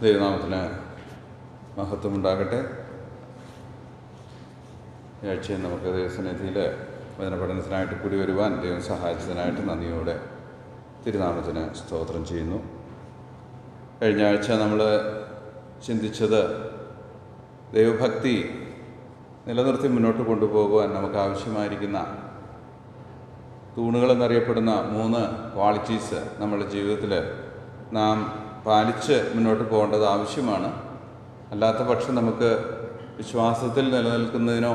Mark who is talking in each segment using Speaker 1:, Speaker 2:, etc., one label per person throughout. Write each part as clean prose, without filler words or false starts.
Speaker 1: ദൈവനാമത്തിന് മഹത്വമുണ്ടാകട്ടെ. ഈ ആഴ്ചയിൽ നമുക്ക് ദൈവസന്നിധിയിൽ വചന പഠനത്തിനായിട്ട് കൂടി വരുവാൻ ദൈവം സഹായിച്ചതിനായിട്ട് നന്ദിയോടെ തിരുനാമത്തിന് സ്തോത്രം ചെയ്യുന്നു. കഴിഞ്ഞ ആഴ്ച നമ്മൾ ചിന്തിച്ചത് ദൈവഭക്തി നിലനിർത്തി മുന്നോട്ട് കൊണ്ടുപോകുവാൻ നമുക്ക് ആവശ്യമായിരിക്കുന്ന തൂണുകളെന്നറിയപ്പെടുന്ന 3 ക്വാളിറ്റീസ് നമ്മുടെ ജീവിതത്തിൽ നാം പാലിച്ച് മുന്നോട്ട് പോകേണ്ടത് ആവശ്യമാണ്. അല്ലാത്ത പക്ഷം നമുക്ക് വിശ്വാസത്തിൽ നിലനിൽക്കുന്നതിനോ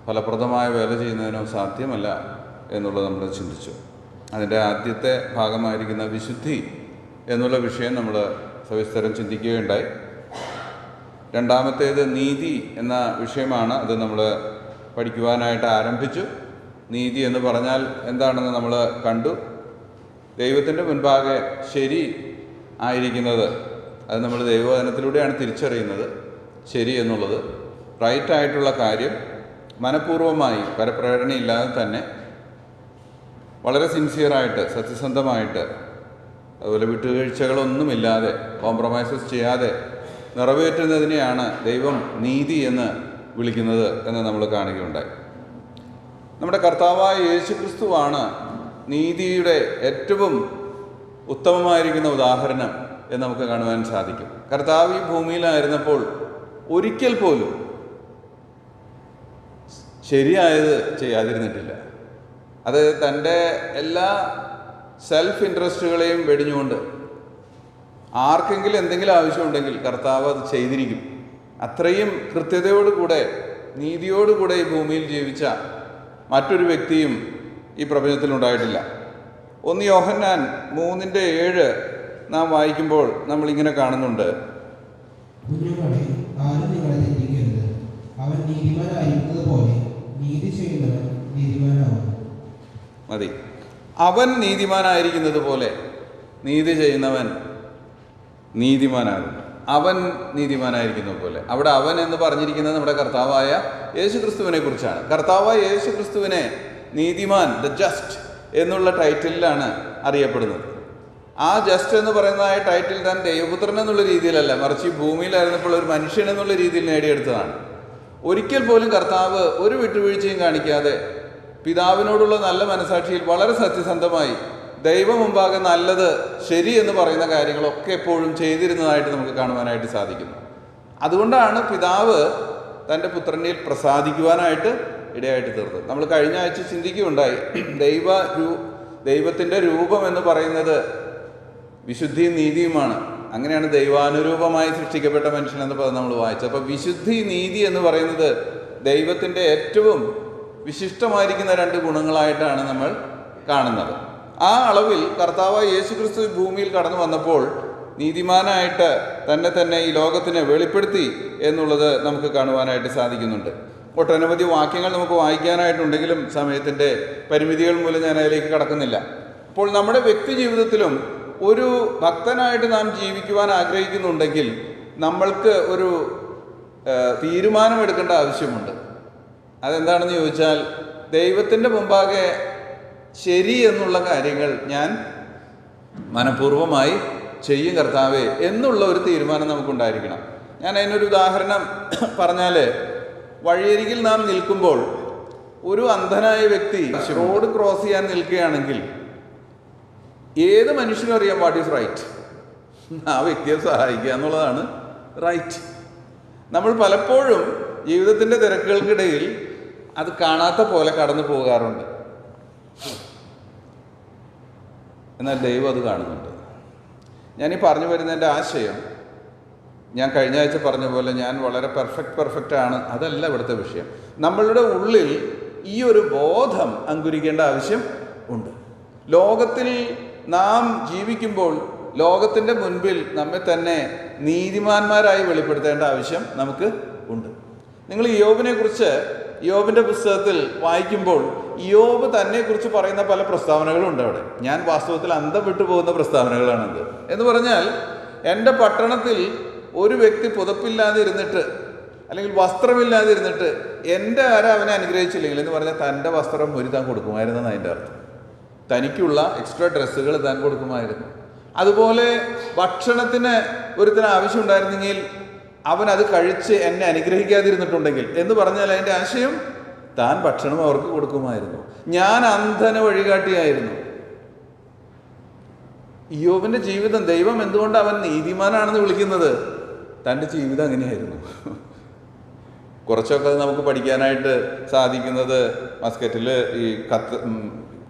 Speaker 1: ഫലപ്രദമായ വേല ചെയ്യുന്നതിനോ സാധ്യമല്ല എന്നുള്ളത് നമ്മൾ ചിന്തിച്ചു. അതിൻ്റെ ആദ്യത്തെ ഭാഗമായിരിക്കുന്ന വിശുദ്ധി എന്നുള്ള വിഷയം നമ്മൾ സവിസ്തരം ചിന്തിക്കുകയുണ്ടായി. രണ്ടാമത്തേത് നീതി എന്ന വിഷയമാണ്. അത് നമ്മൾ പഠിക്കുവാനായിട്ട് ആരംഭിച്ചു. നീതി എന്ന് പറഞ്ഞാൽ എന്താണെന്ന് നമ്മൾ കണ്ടു. ദൈവത്തിൻ്റെ മുൻപാകെ ശരി ആയിരിക്കുന്നത്, അത് നമ്മൾ ദൈവവചനത്തിലൂടെയാണ് തിരിച്ചറിയുന്നത്. ശരി എന്നുള്ളത് റൈറ്റായിട്ടുള്ള കാര്യം മനഃപൂർവ്വമായി പരപ്രേരണയില്ലാതെ തന്നെ വളരെ സിൻസിയറായിട്ട് സത്യസന്ധമായിട്ട്, അതുപോലെ വിട്ടുവീഴ്ചകളൊന്നുമില്ലാതെ കോംപ്രമൈസസ് ചെയ്യാതെ നിറവേറ്റുന്നതിനെയാണ് ദൈവം നീതി എന്ന് വിളിക്കുന്നത് എന്ന് നമ്മൾ കാണുകയുണ്ടായി. നമ്മുടെ കർത്താവായ യേശുക്രിസ്തുവാണ് നീതിയുടെ ഏറ്റവും ഉത്തമമായിരിക്കുന്ന ഉദാഹരണം എന്ന് നമുക്ക് കാണുവാൻ സാധിക്കും. കർത്താവ് ഈ ഭൂമിയിലായിരുന്നപ്പോൾ ഒരിക്കൽ പോലും ശരിയായത് ചെയ്യാതിരുന്നിട്ടില്ല. അത് തൻ്റെ എല്ലാ സെൽഫ് ഇൻട്രസ്റ്റുകളെയും വെടിഞ്ഞുകൊണ്ട് ആർക്കെങ്കിലും എന്തെങ്കിലും ആവശ്യമുണ്ടെങ്കിൽ കർത്താവ് അത് ചെയ്തിരിക്കും. അത്രയും കൃത്യതയോടുകൂടെ നീതിയോടുകൂടെ ഈ ഭൂമിയിൽ ജീവിച്ച മറ്റൊരു വ്യക്തിയും ഈ പ്രപഞ്ചത്തിലുണ്ടായിട്ടില്ല. 1 യോഹന്നാൻ 3:7 നാം വായിക്കുമ്പോൾ നമ്മളിങ്ങനെ കാണുന്നുണ്ട്.
Speaker 2: കുഞ്ഞുങ്ങളെ, ആരും നിങ്ങളെ തെറ്റിക്കരുത്. അവൻ നീതിമാനായിരിക്കുന്നത് പോലെ നീതി ചെയ്യുന്നവൻ നീതിമാനാവും.
Speaker 1: മതി. അവൻ നീതിമാനായിരിക്കുന്നത് പോലെ നീതി ചെയ്യുന്നവൻ നീതിമാനാകും. അവൻ നീതിമാനായിരിക്കുന്നത് പോലെ. അവിടെ അവൻ എന്ന് പറഞ്ഞിരിക്കുന്നത് നമ്മുടെ കർത്താവായ യേശുക്രിസ്തുവിനെ കുറിച്ചാണ്. കർത്താവായ യേശുക്രിസ്തുവിനെ നീതിമാൻ, ദ ജസ്റ്റ് എന്നുള്ള ടൈറ്റിലാണ് അറിയപ്പെടുന്നത്. ആ ജസ്റ്റ് എന്ന് പറയുന്നതായ ടൈറ്റിൽ താൻ ദൈവപുത്രൻ എന്നുള്ള രീതിയിലല്ല, മറിച്ച് ഈ ഭൂമിയിലായിരുന്നപ്പോൾ ഒരു മനുഷ്യൻ എന്നുള്ള രീതിയിൽ നേടിയെടുത്തതാണ്. ഒരിക്കൽ പോലും കർത്താവ് ഒരു വിട്ടുവീഴ്ചയും കാണിക്കാതെ പിതാവിനോടുള്ള നല്ല മനസാക്ഷിയിൽ വളരെ സത്യസന്ധമായി ദൈവം മുമ്പാകെ നല്ലത്, ശരി എന്ന് പറയുന്ന കാര്യങ്ങളൊക്കെ എപ്പോഴും ചെയ്തിരുന്നതായിട്ട് നമുക്ക് കാണുവാനായിട്ട് സാധിക്കുന്നു. അതുകൊണ്ടാണ് പിതാവ് തൻ്റെ പുത്രനിൽ പ്രസാദിക്കുവാനായിട്ട് ഇടയായിട്ട് തീർന്നത്. നമ്മൾ കഴിഞ്ഞ ആഴ്ച ചിന്തിക്കുകയുണ്ടായി. ദൈവത്തിൻ്റെ രൂപം എന്ന് പറയുന്നത് വിശുദ്ധിയും നീതിയുമാണ്. അങ്ങനെയാണ് ദൈവാനുരൂപമായി സൃഷ്ടിക്കപ്പെട്ട മനുഷ്യൻ എന്ന് നമ്മൾ വായിച്ചത്. അപ്പോൾ വിശുദ്ധി, നീതി എന്ന് പറയുന്നത് ദൈവത്തിൻ്റെ ഏറ്റവും വിശിഷ്ടമായിരിക്കുന്ന 2 ഗുണങ്ങളായിട്ടാണ് നമ്മൾ കാണുന്നത്. ആ അളവിൽ കർത്താവായ യേശുക്രിസ്തു ഭൂമിയിൽ കടന്നു വന്നപ്പോൾ നീതിമാനായിട്ട് തന്നെ ഈ ലോകത്തിന് വെളിപ്പെടുത്തി എന്നുള്ളത് നമുക്ക് കാണുവാനായിട്ട് സാധിക്കുന്നുണ്ട്. ഒട്ടനവധി വാക്യങ്ങൾ നമുക്ക് വായിക്കാനായിട്ടുണ്ടെങ്കിലും സമയത്തിൻ്റെ പരിമിതികൾ മൂലം ഞാൻ അതിലേക്ക് കടക്കുന്നില്ല. അപ്പോൾ നമ്മുടെ വ്യക്തി ജീവിതത്തിലും ഒരു ഭക്തനായിട്ട് നാം ജീവിക്കുവാൻ ആഗ്രഹിക്കുന്നുണ്ടെങ്കിൽ നമ്മൾക്ക് ഒരു തീരുമാനമെടുക്കേണ്ട ആവശ്യമുണ്ട്. അതെന്താണെന്ന് ചോദിച്ചാൽ, ദൈവത്തിൻ്റെ മുമ്പാകെ ശരി എന്നുള്ള കാര്യങ്ങൾ ഞാൻ മനഃപൂർവ്വമായി ചെയ്യും കർത്താവേ എന്നുള്ള ഒരു തീരുമാനം നമുക്കുണ്ടായിരിക്കണം. ഞാൻ അതിനൊരു ഉദാഹരണം പറഞ്ഞാൽ, വഴിയരികിൽ നാം നിൽക്കുമ്പോൾ ഒരു അന്ധനായ വ്യക്തി റോഡ് ക്രോസ് ചെയ്യാൻ നിൽക്കുകയാണെങ്കിൽ ഏത് മനുഷ്യനും അറിയാം വാട്ട് ഈസ് റൈറ്റ്. ആ വ്യക്തിയെ സഹായിക്കുക എന്നുള്ളതാണ് റൈറ്റ്. നമ്മൾ പലപ്പോഴും ജീവിതത്തിൻ്റെ തിരക്കുകൾക്കിടയിൽ അത് കാണാത്ത പോലെ കടന്നു പോകാറുണ്ട്. എന്നാൽ ദൈവം അത് കാണുന്നുണ്ട്. ഞാനീ പറഞ്ഞു വരുന്നതിൻ്റെ ആശയം, ഞാൻ കഴിഞ്ഞ ആഴ്ച പറഞ്ഞ പോലെ ഞാൻ വളരെ പെർഫെക്റ്റ് ആണ്, അതല്ല ഇവിടുത്തെ വിഷയം. നമ്മളുടെ ഉള്ളിൽ ഈ ഒരു ബോധം അങ്കുരിക്കേണ്ട ആവശ്യം ഉണ്ട്. ലോകത്തിൽ നാം ജീവിക്കുമ്പോൾ ലോകത്തിൻ്റെ മുൻപിൽ നമ്മെ തന്നെ നീതിമാന്മാരായി വെളിപ്പെടുത്തേണ്ട ആവശ്യം നമുക്ക് ഉണ്ട്. നിങ്ങൾ യോബിനെ കുറിച്ച് യോബിൻ്റെ പുസ്തകത്തിൽ വായിക്കുമ്പോൾ യോബ് തന്നെക്കുറിച്ച് പറയുന്ന പല പ്രസ്താവനകളുണ്ട് അവിടെ. ഞാൻ വാസ്തവത്തിൽ അന്തം വിട്ടു പോകുന്ന പ്രസ്താവനകളാണത്. എന്ന് പറഞ്ഞാൽ, എൻ്റെ പട്ടണത്തിൽ ഒരു വ്യക്തി പുതപ്പില്ലാതെ ഇരുന്നിട്ട് അല്ലെങ്കിൽ വസ്ത്രമില്ലാതെ ഇരുന്നിട്ട് എൻ്റെ അവനെ അനുഗ്രഹിച്ചില്ലെങ്കിൽ എന്ന് പറഞ്ഞാൽ തൻ്റെ വസ്ത്രം താൻ കൊടുക്കുമായിരുന്നെന്ന് അതിൻ്റെ അർത്ഥം. തനിക്കുള്ള എക്സ്ട്രാ ഡ്രസ്സുകൾ താൻ കൊടുക്കുമായിരുന്നു. അതുപോലെ ഭക്ഷണത്തിന് ഒരുത്തിന് ആവശ്യമുണ്ടായിരുന്നെങ്കിൽ അവൻ അത് കഴിച്ച് എന്നെ അനുഗ്രഹിക്കാതിരുന്നിട്ടുണ്ടെങ്കിൽ എന്ന് പറഞ്ഞാൽ അതിൻ്റെ ആശയം താൻ ഭക്ഷണം അവർക്ക് കൊടുക്കുമായിരുന്നു. ഞാൻ അന്ധന വഴികാട്ടിയായിരുന്നു. ഇയ്യോബിന്റെ ജീവിതം ദൈവം എന്തുകൊണ്ട് അവൻ നീതിമാനാണെന്ന് വിളിക്കുന്നത്? തൻ്റെ ജീവിതം അങ്ങനെയായിരുന്നു. കുറച്ചൊക്കെ നമുക്ക് പഠിക്കാനായിട്ട് സാധിക്കുന്നത് മസ്കറ്റിൽ ഈ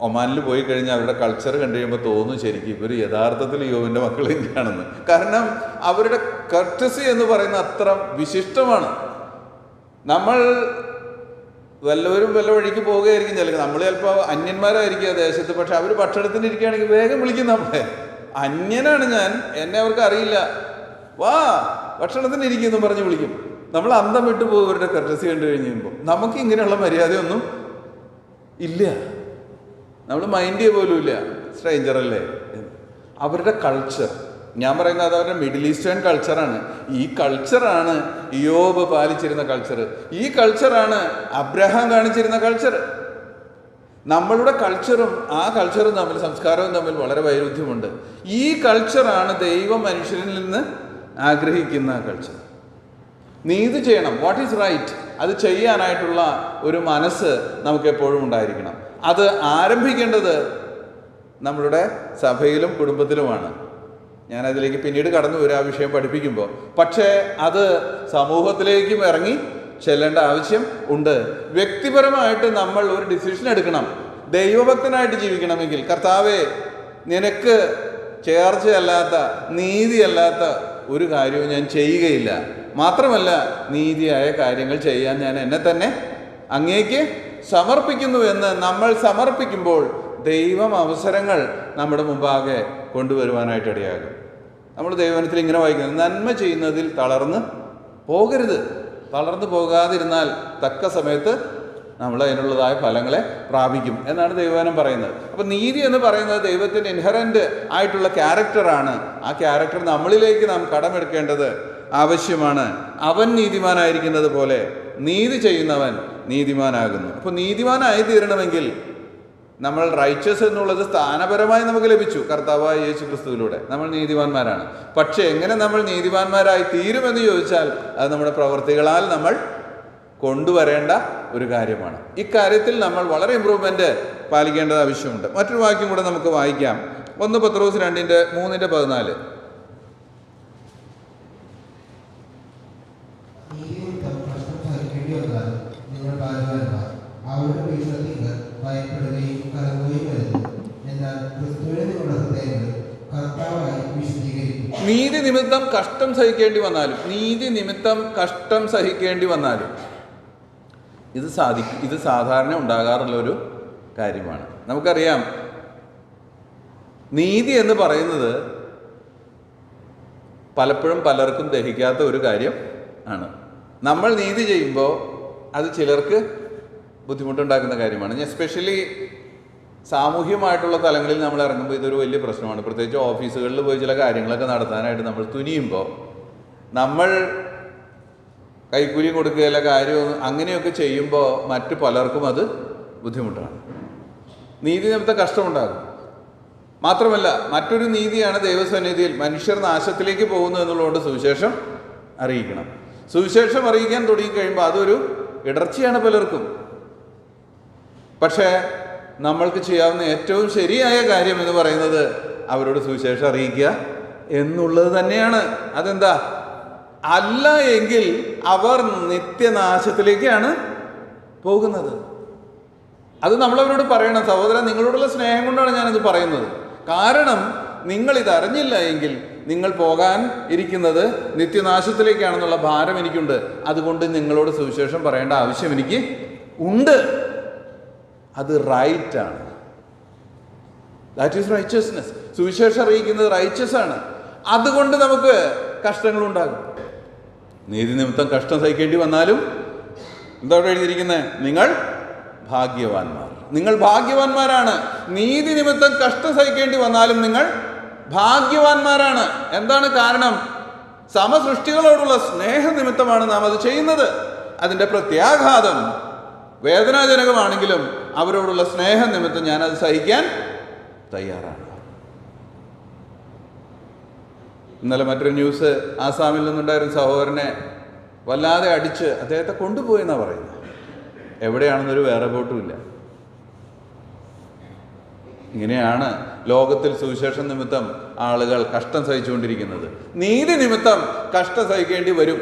Speaker 1: ഒമാനിൽ പോയി കഴിഞ്ഞാൽ അവരുടെ കൾച്ചർ കണ്ടു കഴിയുമ്പോൾ തോന്നും ശരിക്കും ഇവർ യഥാർത്ഥത്തിൽ ഇയ്യോബിൻ്റെ മക്കൾ തന്നെയാണെന്ന്. കാരണം അവരുടെ കർട്ടസി എന്ന് പറയുന്ന അത്ര വിശിഷ്ടമാണ്. നമ്മൾ വല്ലവരും വല്ല വഴിക്ക് പോവുകയായിരിക്കും, ചിലപ്പോൾ നമ്മൾ ചിലപ്പോൾ അന്യന്മാരായിരിക്കും ആ ദേശത്ത്, പക്ഷെ അവർ ഭക്ഷണത്തിന് ഇരിക്കുകയാണെങ്കിൽ വേഗം വിളിക്കും നമ്മളെ. അന്യനാണ് ഞാൻ, എന്നെ അവർക്ക് അറിയില്ല, വാ ഭക്ഷണത്തിന് ഇരിക്കുമെന്ന് പറഞ്ഞ് വിളിക്കും. നമ്മൾ അന്തം വിട്ടു പോകും അവരുടെ കർട്ടസി കണ്ടു കഴിഞ്ഞ് കഴിയുമ്പോൾ. നമുക്ക് ഇങ്ങനെയുള്ള മര്യാദയൊന്നും ഇല്ല, നമ്മൾ മൈൻഡ് ചെയ്യുക പോലും ഇല്ല, സ്ട്രേഞ്ചർ അല്ലേ. അവരുടെ കൾച്ചർ, ഞാൻ പറയുന്നത് അത് അവരുടെ മിഡിൽ ഈസ്റ്റേൺ കൾച്ചറാണ്. ഈ കൾച്ചറാണ് ഇയ്യോബ് പാലിച്ചിരുന്ന കൾച്ചർ. ഈ കൾച്ചറാണ് അബ്രഹാം കാണിച്ചിരുന്ന കൾച്ചർ. നമ്മളുടെ കൾച്ചറും ആ കൾച്ചറും തമ്മിൽ, സംസ്കാരവും തമ്മിൽ വളരെ വൈരുദ്ധ്യമുണ്ട്. ഈ കൾച്ചറാണ് ദൈവം മനുഷ്യരിൽ നിന്ന് ആഗ്രഹിക്കുന്ന കൾച്ചർ. നീതി ചെയ്യണം, വാട്ട് ഈസ് റൈറ്റ്, അത് ചെയ്യാനായിട്ടുള്ള ഒരു മനസ്സ് നമുക്ക് എപ്പോഴും ഉണ്ടായിരിക്കണം. അത് ആരംഭിക്കേണ്ടത് നമ്മളുടെ സഭയിലും കുടുംബത്തിലുമാണ്. ഞാനതിലേക്ക് പിന്നീട് കടന്നു വരും ആ വിഷയം പഠിപ്പിക്കുമ്പോൾ. പക്ഷേ അത് സമൂഹത്തിലേക്കും ഇറങ്ങി ചെല്ലേണ്ട ആവശ്യം ഉണ്ട്. വ്യക്തിപരമായിട്ട് നമ്മൾ ഒരു ഡിസിഷൻ എടുക്കണം. ദൈവഭക്തനായിട്ട് ജീവിക്കണമെങ്കിൽ, കർത്താവേ നിനക്ക് ചേർച്ചയല്ലാത്ത, നീതിയല്ലാത്ത ഒരു കാര്യവും ഞാൻ ചെയ്യുകയില്ല, മാത്രമല്ല നീതിയായ കാര്യങ്ങൾ ചെയ്യാൻ ഞാൻ എന്നെ തന്നെ അങ്ങേക്ക് സമർപ്പിക്കുന്നു എന്ന് നമ്മൾ സമർപ്പിക്കുമ്പോൾ ദൈവം അവസരങ്ങൾ നമ്മുടെ മുമ്പാകെ കൊണ്ടുവരുവാനായിട്ട് ഇടയാകും. നമ്മൾ ദൈവവചനത്തിൽ ഇങ്ങനെ വായിക്കുന്നത്, നന്മ ചെയ്യുന്നതിൽ തളർന്ന് പോകരുത്. തളർന്നു പോകാതിരുന്നാൽ തക്ക സമയത്ത് നമ്മൾ അതിനുള്ളതായ ഫലങ്ങളെ പ്രാപിക്കും എന്നാണ് ദൈവവചനം പറയുന്നത്. അപ്പം നീതി എന്ന് പറയുന്നത് ദൈവത്തിൻ്റെ ഇൻഹറൻറ്റ് ആയിട്ടുള്ള ക്യാരക്ടറാണ്. ആ ക്യാരക്ടർ നമ്മളിലേക്ക് നാം കടമെടുക്കേണ്ടത് ആവശ്യമാണ്. അവൻ നീതിമാനായിരിക്കുന്നത് പോലെ നീതി ചെയ്യുന്നവൻ നീതിമാനാകുന്നു. അപ്പോൾ നീതിമാനായി തീരണമെങ്കിൽ നമ്മൾ റൈച്ചസ് എന്നുള്ളത് സ്ഥാനപരമായി നമുക്ക് ലഭിച്ചു കർത്താവായ യേശു ക്രിസ്തുവിലൂടെ. നമ്മൾ നീതിമാന്മാരാണ്. പക്ഷേ എങ്ങനെ നമ്മൾ നീതിമാന്മാരായി തീരുമെന്ന് ചോദിച്ചാൽ അത് നമ്മുടെ പ്രവൃത്തികളാൽ നമ്മൾ കൊണ്ടുവരേണ്ട ഒരു കാര്യമാണ്. ഇക്കാര്യത്തിൽ നമ്മൾ വളരെ ഇമ്പ്രൂവ്മെൻറ്റ് പാലിക്കേണ്ടത് ആവശ്യമുണ്ട്. മറ്റൊരു വാക്യം കൂടെ നമുക്ക് വായിക്കാം. 1 പത്രോസ് 2:3-14. നീതി നിമിത്തം കഷ്ടം സഹിക്കേണ്ടി വന്നാലും, നീതി നിമിത്തം കഷ്ടം സഹിക്കേണ്ടി വന്നാലും, ഇത് സാധാരണ ഉണ്ടാകാറുള്ളൊരു കാര്യമാണ്. നമുക്കറിയാം, നീതി എന്ന് പറയുന്നത് പലപ്പോഴും പലർക്കും ദഹിക്കാത്ത ഒരു കാര്യം ആണ്. നമ്മൾ നീതി ചെയ്യുമ്പോൾ അത് ചിലർക്ക് ബുദ്ധിമുട്ടുണ്ടാക്കുന്ന കാര്യമാണ്. എസ്പെഷ്യലി സാമൂഹ്യമായിട്ടുള്ള തലങ്ങളിൽ നമ്മൾ ഇറങ്ങുമ്പോൾ ഇതൊരു വലിയ പ്രശ്നമാണ്. പ്രത്യേകിച്ച് ഓഫീസുകളിൽ പോയി ചില കാര്യങ്ങളൊക്കെ നടത്താനായിട്ട് നമ്മൾ തുനിയുമ്പോൾ നമ്മൾ കൈക്കൂലി കൊടുക്കുകയല്ല കാര്യവും അങ്ങനെയൊക്കെ ചെയ്യുമ്പോൾ മറ്റു പലർക്കും അത് ബുദ്ധിമുട്ടാണ്. നീതി നിമിത്തം കഷ്ടമുണ്ടാകും. മാത്രമല്ല മറ്റൊരു നീതിയാണ് ദൈവസന്നിധിയിൽ മനുഷ്യർ നാശത്തിലേക്ക് പോകുന്നു എന്നുള്ളതുകൊണ്ട് സുവിശേഷം അറിയിക്കണം. സുവിശേഷം അറിയിക്കാൻ തുടങ്ങിക്കഴിയുമ്പോൾ അതൊരു ഇടർച്ചയാണ് പലർക്കും. പക്ഷേ നമ്മൾക്ക് ചെയ്യാവുന്ന ഏറ്റവും ശരിയായ കാര്യം എന്ന് പറയുന്നത് അവരോട് സുവിശേഷം അറിയിക്കുക എന്നുള്ളത് തന്നെയാണ്. അതെന്താ? അല്ല എങ്കിൽ അവർ നിത്യനാശത്തിലേക്കാണ് പോകുന്നത്. അത് നമ്മളവരോട് പറയണം. സഹോദരൻ, നിങ്ങളോടുള്ള സ്നേഹം കൊണ്ടാണ് ഞാനിത് പറയുന്നത്. കാരണം നിങ്ങളിത് അറിഞ്ഞില്ല എങ്കിൽ നിങ്ങൾ പോകാൻ ഇരിക്കുന്നത് നിത്യനാശത്തിലേക്കാണെന്നുള്ള ഭാരം എനിക്കുണ്ട്. അതുകൊണ്ട് നിങ്ങളോട് സുവിശേഷം പറയേണ്ട ആവശ്യം എനിക്ക് ഉണ്ട്. അത് റൈറ്റാണ്. That is righteousness. സുവിശേഷം അറിയിക്കുന്നത് റൈച്ചസ് ആണ്. അതുകൊണ്ട് നമുക്ക് കഷ്ടങ്ങളുണ്ടാകും. നീതി നിമിത്തം കഷ്ടം സഹിക്കേണ്ടി വന്നാലും എന്താ അവിടെ എഴുതിയിരിക്കുന്നത്? നിങ്ങൾ ഭാഗ്യവാന്മാർ. നിങ്ങൾ ഭാഗ്യവാന്മാരാണ്. നീതി നിമിത്തം കഷ്ടം സഹിക്കേണ്ടി വന്നാലും നിങ്ങൾ ഭാഗ്യവാന്മാരാണ്. എന്താണ് കാരണം? സമസൃഷ്ടികളോടുള്ള സ്നേഹനിമിത്തമാണ് നാം അത് ചെയ്യുന്നത്. അതിൻ്റെ പ്രത്യാഘാതം വേദനാജനകമാണെങ്കിലും അവരോടുള്ള സ്നേഹനിമിത്തം ഞാനത് സഹിക്കാൻ തയ്യാറാണ്. ഇന്നലെ മറ്റൊരു ന്യൂസ്, ആസാമിൽ നിന്നുണ്ടായിരുന്ന സഹോദരനെ വല്ലാതെ അടിച്ച് അദ്ദേഹത്തെ കൊണ്ടുപോയെന്നാണ് പറയുന്നത്. എവിടെയാണെന്നൊരു വേറെ ബോട്ടുമില്ല. ഇങ്ങനെയാണ് ലോകത്തിൽ സുവിശേഷം നിമിത്തം ആളുകൾ കഷ്ടം സഹിച്ചുകൊണ്ടിരിക്കുന്നത്. നീതി നിമിത്തം കഷ്ടം സഹിക്കേണ്ടി വരും.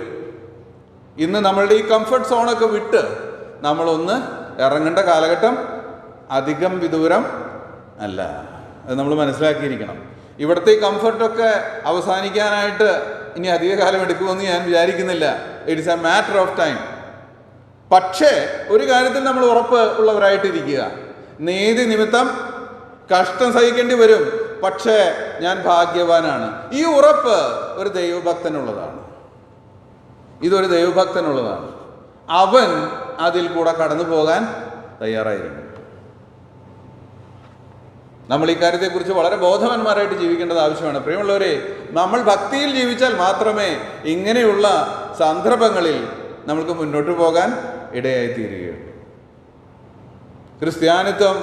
Speaker 1: ഇന്ന് നമ്മളുടെ ഈ കംഫർട്ട് സോണൊക്കെ വിട്ട് നമ്മളൊന്ന് ഇറങ്ങേണ്ട കാലഘട്ടം അധികം വിദൂരം അല്ല. അത് നമ്മൾ മനസ്സിലാക്കിയിരിക്കണം. ഇവിടുത്തെ ഈ കംഫർട്ടൊക്കെ അവസാനിക്കാനായിട്ട് ഇനി അധിക കാലം എടുക്കുമെന്ന് ഞാൻ വിചാരിക്കുന്നില്ല. It's a matter of time. പക്ഷേ ഒരു കാര്യത്തിൽ നമ്മൾ ഉറപ്പ് ഉള്ളവരായിട്ടിരിക്കുക, നീതി നിമിത്തം കഷ്ടം സഹിക്കേണ്ടി വരും, പക്ഷേ ഞാൻ ഭാഗ്യവാനാണ്. ഈ ഉറപ്പ് ഒരു ദൈവഭക്തനുള്ളതാണ്. ഇതൊരു ദൈവഭക്തനുള്ളതാണ്. അവൻ അതിൽ കൂടെ കടന്നു പോകാൻ തയ്യാറായിരിക്കും. നമ്മൾ ഈ കാര്യത്തെക്കുറിച്ച് വളരെ ബോധവാന്മാരായിട്ട് ജീവിക്കേണ്ടത് ആവശ്യമാണ്. പ്രിയമുള്ളവരെ, നമ്മൾ ഭക്തിയിൽ ജീവിച്ചാൽ മാത്രമേ ഇങ്ങനെയുള്ള സന്ദർഭങ്ങളിൽ നമുക്ക് മുന്നോട്ട് പോകാൻ ഇടയായിത്തീരുകയുള്ളൂ. ക്രിസ്ത്യാനിത്വം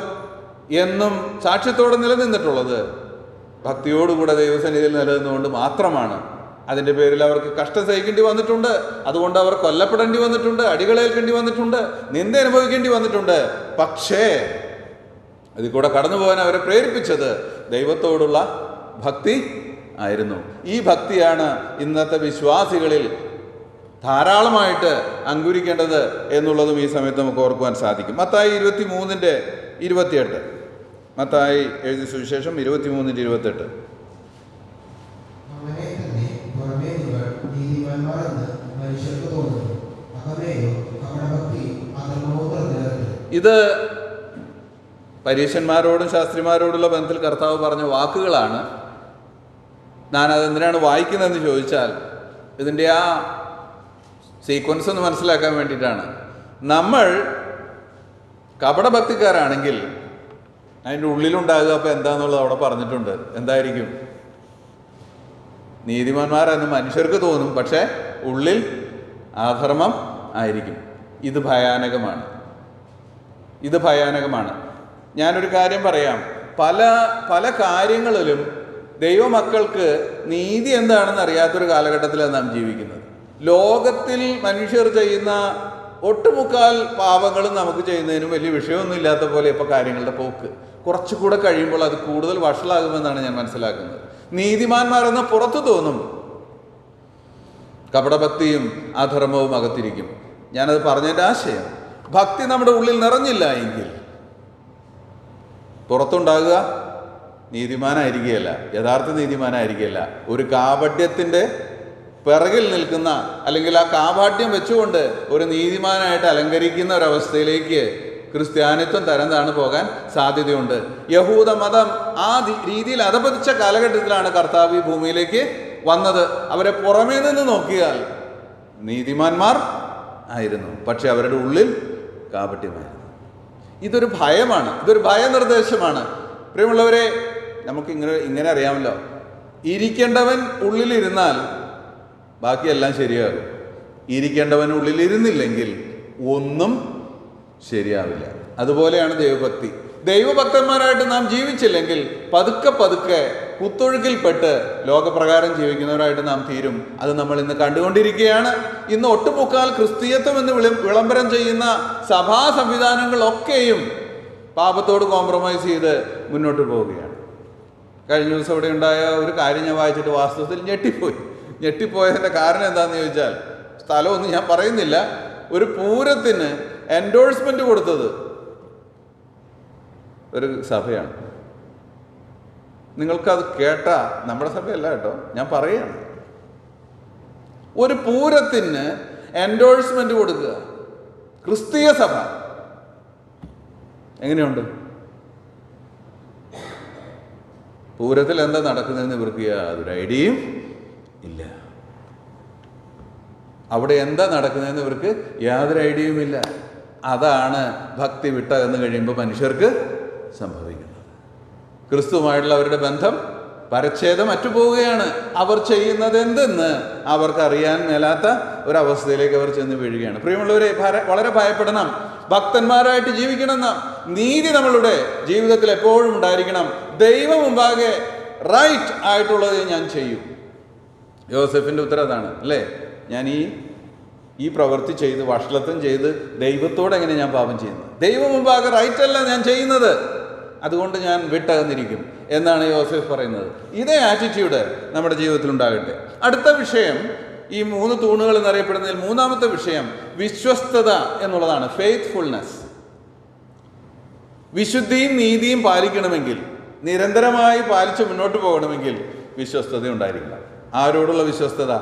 Speaker 1: എന്നും സാക്ഷ്യത്തോടെ നിലനിന്നിട്ടുള്ളത് ഭക്തിയോടുകൂടെ ദൈവസന്നിധിയിൽ നിലനിന്നുകൊണ്ട് മാത്രമാണ്. അതിൻ്റെ പേരിൽ അവർക്ക് കഷ്ടം സഹിക്കേണ്ടി വന്നിട്ടുണ്ട്. അതുകൊണ്ട് അവർ കൊല്ലപ്പെടേണ്ടി വന്നിട്ടുണ്ട്, അടികളേൽക്കേണ്ടി വന്നിട്ടുണ്ട്, നിന്ദ അനുഭവിക്കേണ്ടി വന്നിട്ടുണ്ട്. പക്ഷേ അതിൽ കൂടെ കടന്നു പോകാൻ അവരെ പ്രേരിപ്പിച്ചത് ദൈവത്തോടുള്ള ഭക്തി ആയിരുന്നു. ഈ ഭക്തിയാണ് ഇന്നത്തെ വിശ്വാസികളിൽ ധാരാളമായിട്ട് അങ്കുരിക്കേണ്ടത് എന്നുള്ളതും ഈ സമയത്ത് നമുക്ക് ഓർക്കുവാൻ സാധിക്കും. മത്തായി 23:28, മത്തായി എഴുതിയ സുവിശേഷം 23:28.
Speaker 2: അങ്ങനെ തന്നെ പുറമേ നിങ്ങൾ നീതിമാന്മാരെന്ന് മനുഷ്യർക്ക് തോന്നുന്നു, അകമേയോ കപടഭക്തി അധർമ്മവും നിറഞ്ഞത്.
Speaker 1: ഇത് പരീശന്മാരോടും ശാസ്ത്രിമാരോടുള്ള ബന്ധത്തിൽ കർത്താവ് പറഞ്ഞ വാക്കുകളാണ്. ഞാനതെന്തിനാണ് വായിക്കുന്നതെന്ന് ചോദിച്ചാൽ ഇതിൻ്റെ ആ സീക്വൻസ് ഒന്ന് മനസ്സിലാക്കാൻ വേണ്ടിയിട്ടാണ്. നമ്മൾ കപടഭക്തിക്കാരാണെങ്കിൽ അതിൻ്റെ ഉള്ളിലുണ്ടാകുക അപ്പോൾ എന്താണെന്നുള്ളത് അവിടെ പറഞ്ഞിട്ടുണ്ട്. എന്തായിരിക്കും? നീതിമാന്മാരെന്ന് മനുഷ്യർക്ക് തോന്നും, പക്ഷേ ഉള്ളിൽ അധർമ്മം ആയിരിക്കും. ഇത് ഭയാനകമാണ്. ഇത് ഭയാനകമാണ്. ഞാനൊരു കാര്യം പറയാം. പല കാര്യങ്ങളിലും ദൈവമക്കൾക്ക് നീതി എന്താണെന്ന് അറിയാത്തൊരു കാലഘട്ടത്തിലാണ് നാം ജീവിക്കുന്നത്. ലോകത്തിൽ മനുഷ്യർ ചെയ്യുന്ന ഒട്ടുമുക്കാൽ പാപങ്ങളും നമുക്ക് ചെയ്യുന്നതിനും വലിയ വിഷയമൊന്നും ഇല്ലാത്ത പോലെ ഇപ്പോൾ കാര്യങ്ങളുടെ പോക്ക്. കുറച്ചുകൂടെ കഴിയുമ്പോൾ അത് കൂടുതൽ വഷളാകുമെന്നാണ് ഞാൻ മനസ്സിലാക്കുന്നത്. നീതിമാന്മാരെന്ന പുറത്തു തോന്നും, കപടഭക്തിയും അധർമ്മവും അകത്തിരിക്കും. ഞാനത് പറഞ്ഞതിൻ്റെ ആശയം, ഭക്തി നമ്മുടെ ഉള്ളിൽ നിറഞ്ഞില്ല എങ്കിൽ പുറത്തുണ്ടാകുക നീതിമാനായിരിക്കുകയല്ല, യഥാർത്ഥ നീതിമാനായിരിക്കുകയല്ല. ഒരു കാപട്യത്തിൻ്റെ പിറകിൽ നിൽക്കുന്ന, അല്ലെങ്കിൽ ആ കാപട്യം വെച്ചുകൊണ്ട് ഒരു നീതിമാനായിട്ട് അലങ്കരിക്കുന്ന ഒരവസ്ഥയിലേക്ക് ക്രിസ്ത്യാനിത്വം തരം താണു പോകാൻ സാധ്യതയുണ്ട്. യഹൂദ മതം ആ രീതിയിൽ അധപതിച്ച കാലഘട്ടത്തിലാണ് കർത്താവ് ഈ ഭൂമിയിലേക്ക് വന്നത്. അവരെ പുറമേ നിന്ന് നോക്കിയാൽ നീതിമാന്മാർ ആയിരുന്നു, പക്ഷെ അവരുടെ ഉള്ളിൽ കാപട്യമായിരുന്നു. ഇതൊരു ഭയമാണ്, ഇതൊരു ഭയനിർദ്ദേശമാണ്. പ്രിയമുള്ളവരെ, നമുക്ക് ഇങ്ങനെ അറിയാമല്ലോ, ഇരിക്കേണ്ടവൻ ഉള്ളിലിരുന്നാൽ ബാക്കിയെല്ലാം ശരിയാകും. ഇരിക്കേണ്ടവൻ ഉള്ളിലിരുന്നില്ലെങ്കിൽ ഒന്നും ശരിയാവില്ല. അതുപോലെയാണ് ദൈവഭക്തി. ദൈവഭക്തന്മാരായിട്ട് നാം ജീവിച്ചില്ലെങ്കിൽ പതുക്കെ കുത്തൊഴുക്കിൽപ്പെട്ട് ലോകപ്രകാരം ജീവിക്കുന്നവരായിട്ട് നാം തീരും. അത് നമ്മൾ ഇന്ന് കണ്ടുകൊണ്ടിരിക്കുകയാണ്. ഇന്ന് ഒട്ടുമുക്കാൽ ക്രിസ്തീയത്വം എന്ന് വിളംബരം ചെയ്യുന്ന സഭാ സംവിധാനങ്ങളൊക്കെയും പാപത്തോട് കോംപ്രമൈസ് ചെയ്ത് മുന്നോട്ട് പോവുകയാണ്. കഴിഞ്ഞ ദിവസം ഇവിടെ ഉണ്ടായ ഒരു കാര്യം ഞാൻ വായിച്ചിട്ട് വാസ്തവത്തിൽ ഞെട്ടിപ്പോയതിൻ്റെ കാരണം എന്താണെന്ന് ചോദിച്ചാൽ, സ്ഥലമൊന്നും ഞാൻ പറയുന്നില്ല, ഒരു പൂരത്തിന് എൻഡോഴ്സ്മെന്റ് കൊടുത്തത് ഒരു സഭയാണ്. നിങ്ങൾക്കത് കേട്ടാ, നമ്മുടെ സഭയല്ല കേട്ടോ, ഞാൻ പറയുകയാണ്. ഒരു പൂരത്തിന് എൻഡോഴ്സ്മെന്റ് കൊടുക്കുക ക്രിസ്തീയ സഭ. എങ്ങനെയുണ്ട്? പൂരത്തിൽ എന്താ നടക്കുന്നതെന്ന് ഇവർക്ക് യാതൊരു ഐഡിയയും ഇല്ല. അവിടെ എന്താ നടക്കുന്നതെന്ന് ഇവർക്ക് യാതൊരു ഐഡിയയും ഇല്ല. അതാണ് ഭക്തി വിട്ടകന്ന് കഴിയുമ്പോൾ മനുഷ്യർക്ക് സംഭവിക്കുന്നത്. ക്രിസ്തുവുമായിട്ടുള്ള അവരുടെ ബന്ധം പരച്ഛേദം അറ്റുപോവുകയാണ്. അവർ ചെയ്യുന്നത് എന്തെന്ന് അവർക്കറിയാൻ മേലാത്ത ഒരവസ്ഥയിലേക്ക് അവർ ചെന്ന് വീഴുകയാണ്. പ്രിയമുള്ളവരെ, വളരെ ഭയപ്പെടണം. ഭക്തന്മാരായിട്ട് ജീവിക്കണം. നാം നീതി നമ്മളുടെ ജീവിതത്തിൽ എപ്പോഴും ഉണ്ടായിരിക്കണം. ദൈവം മുമ്പാകെ റൈറ്റ് ആയിട്ടുള്ളത് ഞാൻ ചെയ്യും. യോസെഫിൻ്റെ ഉത്തരം അതാണ് അല്ലേ. ഞാൻ ഈ പ്രവൃത്തി ചെയ്ത് വഷളത്വം ചെയ്ത് ദൈവത്തോട് എങ്ങനെ ഞാൻ പാപം ചെയ്യുന്നത്? ദൈവം മുമ്പാകെ റൈറ്റല്ല ഞാൻ ചെയ്യുന്നത്, അതുകൊണ്ട് ഞാൻ വിട്ടകന്നിരിക്കും എന്നാണ് യോസെഫ് പറയുന്നത്. ഇതേ ആറ്റിറ്റ്യൂഡ് നമ്മുടെ ജീവിതത്തിൽ ഉണ്ടാകട്ടെ. അടുത്ത വിഷയം, ഈ 3 തൂണുകൾ എന്നറിയപ്പെടുന്നതിൽ 3-ാമത്തെ വിഷയം വിശ്വസ്തത എന്നുള്ളതാണ്. ഫെയ്ത്ത്ഫുൾനെസ്. വിശുദ്ധിയും നീതിയും പാലിക്കണമെങ്കിൽ, നിരന്തരമായി പാലിച്ച് മുന്നോട്ട് പോകണമെങ്കിൽ വിശ്വസ്തത ഉണ്ടായിരിക്കണം. ആരോടുള്ള വിശ്വസ്തത?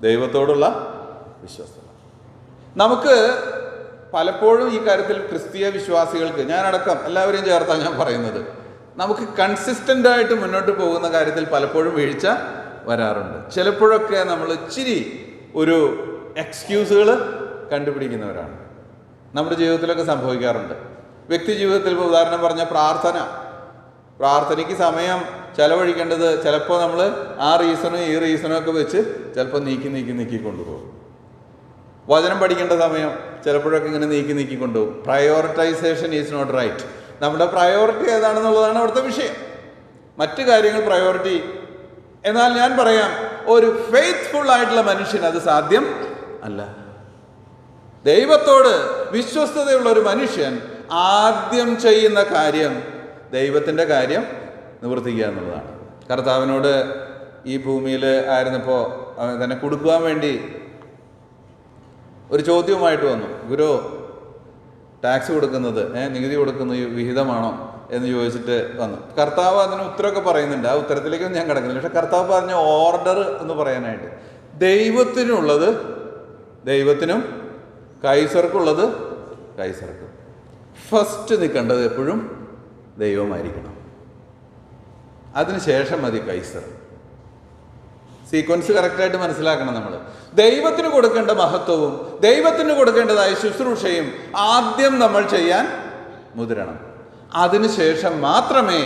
Speaker 1: ദൈവത്തോടുള്ള വിശ്വസ്തത. നമുക്ക് പലപ്പോഴും ഈ കാര്യത്തിൽ ക്രിസ്തീയ വിശ്വാസികൾക്ക്, ഞാനടക്കം എല്ലാവരെയും ചേർത്താണ് ഞാൻ പറയുന്നത്, നമുക്ക് കൺസിസ്റ്റൻ്റായിട്ട് മുന്നോട്ട് പോകുന്ന കാര്യത്തിൽ പലപ്പോഴും വീഴ്ച വരാറുണ്ട്. ചിലപ്പോഴൊക്കെ നമ്മൾ ഇച്ചിരി ഒരു എക്സ്ക്യൂസുകൾ കണ്ടുപിടിക്കുന്നവരാണ്. നമ്മുടെ ജീവിതത്തിലൊക്കെ സംഭവിക്കാറുണ്ട്. വ്യക്തി ജീവിതത്തിൽ ഉദാഹരണം പറഞ്ഞ പ്രാർത്ഥനയ്ക്ക് സമയം ചെലവഴിക്കേണ്ടത് ചിലപ്പോൾ നമ്മൾ ആ റീസണും ഈ റീസണും ഒക്കെ വെച്ച് ചിലപ്പോൾ നീക്കി കൊണ്ടുപോകും. വചനം പഠിക്കേണ്ട സമയം ചിലപ്പോഴൊക്കെ ഇങ്ങനെ നീക്കി കൊണ്ടുപോകും. Prioritisation is not right. നമ്മുടെ പ്രയോറിറ്റി ഏതാണെന്നുള്ളതാണ് അവിടുത്തെ വിഷയം. മറ്റു കാര്യങ്ങൾ പ്രയോറിറ്റി. എന്നാൽ ഞാൻ പറയാം, ഒരു ഫെയ്ത്ത്ഫുൾ ആയിട്ടുള്ള മനുഷ്യന് അത് സാധ്യം അല്ല. ദൈവത്തോട് വിശ്വസ്തതയുള്ള ഒരു മനുഷ്യൻ ആദ്യം ചെയ്യുന്ന കാര്യം ദൈവത്തിൻ്റെ കാര്യം നിവർത്തിക്കുക എന്നുള്ളതാണ്. കർത്താവിനോട് ഈ ഭൂമിയിൽ ആയിരുന്നപ്പോൾ തന്നെ കൊടുക്കുവാൻ വേണ്ടി ഒരു ചോദ്യവുമായിട്ട് വന്നു. ഗുരു, ടാക്സ് കൊടുക്കുന്നത്, നികുതി കൊടുക്കുന്നത് വിഹിതമാണോ എന്ന് ചോദിച്ചിട്ട് വന്നു. കർത്താവ് അതിന് ഉത്തരമൊക്കെ പറയുന്നുണ്ട്. ആ ഉത്തരത്തിലേക്കൊന്നും ഞാൻ കിടക്കുന്നില്ല. പക്ഷെ കർത്താവ് പറഞ്ഞ ഓർഡർ എന്ന് പറയാനായിട്ട്, ദൈവത്തിനുള്ളത് ദൈവത്തിനും കൈസർക്കുള്ളത് കൈസർക്കും. ഫസ്റ്റ് നിൽക്കേണ്ടത് എപ്പോഴും ദൈവമായിരിക്കണം, അതിനുശേഷം മതി കൈസർ. സീക്വൻസ് കറക്റ്റായിട്ട് മനസ്സിലാക്കണം. നമ്മൾ ദൈവത്തിന് കൊടുക്കേണ്ട മഹത്വവും ദൈവത്തിന് കൊടുക്കേണ്ടതായ ശുശ്രൂഷയും ആദ്യം നമ്മൾ ചെയ്യാൻ മുതിരണം. അതിനുശേഷം മാത്രമേ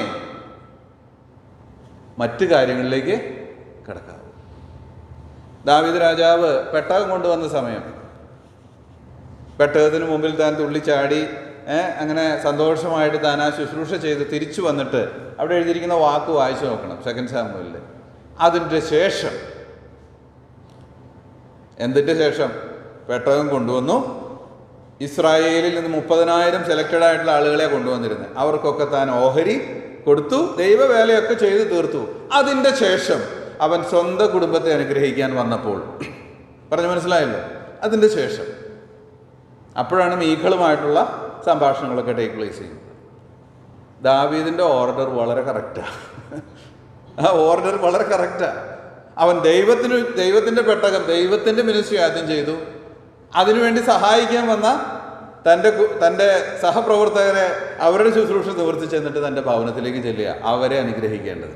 Speaker 1: മറ്റു കാര്യങ്ങളിലേക്ക് കടക്കാവൂ. ദാവീദ് രാജാവ് പെട്ടകം കൊണ്ടുവന്ന സമയം, പെട്ടകത്തിന് മുമ്പിൽ താൻ തുള്ളിച്ചാടി അങ്ങനെ സന്തോഷമായിട്ട് താൻ ആ ശുശ്രൂഷ ചെയ്ത് തിരിച്ചു വന്നിട്ട് അവിടെ എഴുതിയിരിക്കുന്ന വാക്ക് വായിച്ചു നോക്കണം. 2 സാമുവേലിൽ. അതിൻ്റെ ശേഷം, എന്തിൻ്റെ ശേഷം? പെട്ടകം കൊണ്ടുവന്നു. ഇസ്രായേലിൽ നിന്ന് 30,000 സെലക്റ്റഡ് ആയിട്ടുള്ള ആളുകളെ കൊണ്ടുവന്നിരുന്നത്. അവർക്കൊക്കെ താൻ ഓഹരി കൊടുത്തു, ദൈവവേലയൊക്കെ ചെയ്ത് തീർത്തു. അതിൻ്റെ ശേഷം അവൻ സ്വന്തം കുടുംബത്തെ അനുഗ്രഹിക്കാൻ വന്നപ്പോൾ, പറഞ്ഞു മനസ്സിലായല്ലോ, അതിൻ്റെ ശേഷം അപ്പോഴാണ് മീഖളുമായിട്ടുള്ള സംഭാഷണങ്ങളൊക്കെ ടേക്ക് പ്ലേസ് ചെയ്യുന്നത്. ദാവീദിൻ്റെ ഓർഡർ വളരെ കറക്റ്റാണ്. ആ ഓർഡർ വളരെ കറക്റ്റാണ്. അവൻ ദൈവത്തിൻ്റെ പെട്ടകം, ദൈവത്തിൻ്റെ മിനിസ്ട്രി ആദ്യം ചെയ്തു. അതിനുവേണ്ടി സഹായിക്കാൻ വന്ന തൻ്റെ സഹപ്രവർത്തകരെ അവരുടെ ശുശ്രൂഷ നിവർത്തിച്ച് എന്നിട്ട് തൻ്റെ ഭവനത്തിലേക്ക് ചെല്ലുക, അവരെ അനുഗ്രഹിക്കേണ്ടത്.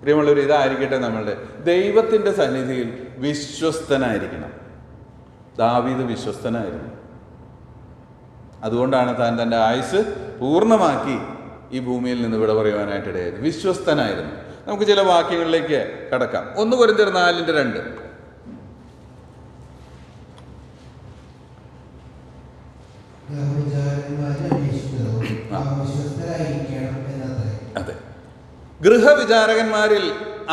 Speaker 1: പ്രിയമുള്ളവർ, ഇതായിരിക്കട്ടെ നമ്മളുടെ ദൈവത്തിൻ്റെ സന്നിധിയിൽ വിശ്വസ്തനായിരിക്കണം. ദാവീദ് വിശ്വസ്തനായിരുന്നു. അതുകൊണ്ടാണ് താൻ തൻ്റെ ആയുസ് പൂർണ്ണമാക്കി ഈ ഭൂമിയിൽ നിന്ന് വിട പറയുവാനായിട്ടിടയായത്. വിശ്വസ്തനായിരുന്നു. നമുക്ക് ചില വാക്യങ്ങളിലേക്ക് കടക്കാം. 1 കൊരിന്ത്യർ 4:2. അതെ, ഗൃഹവിചാരകന്മാരിൽ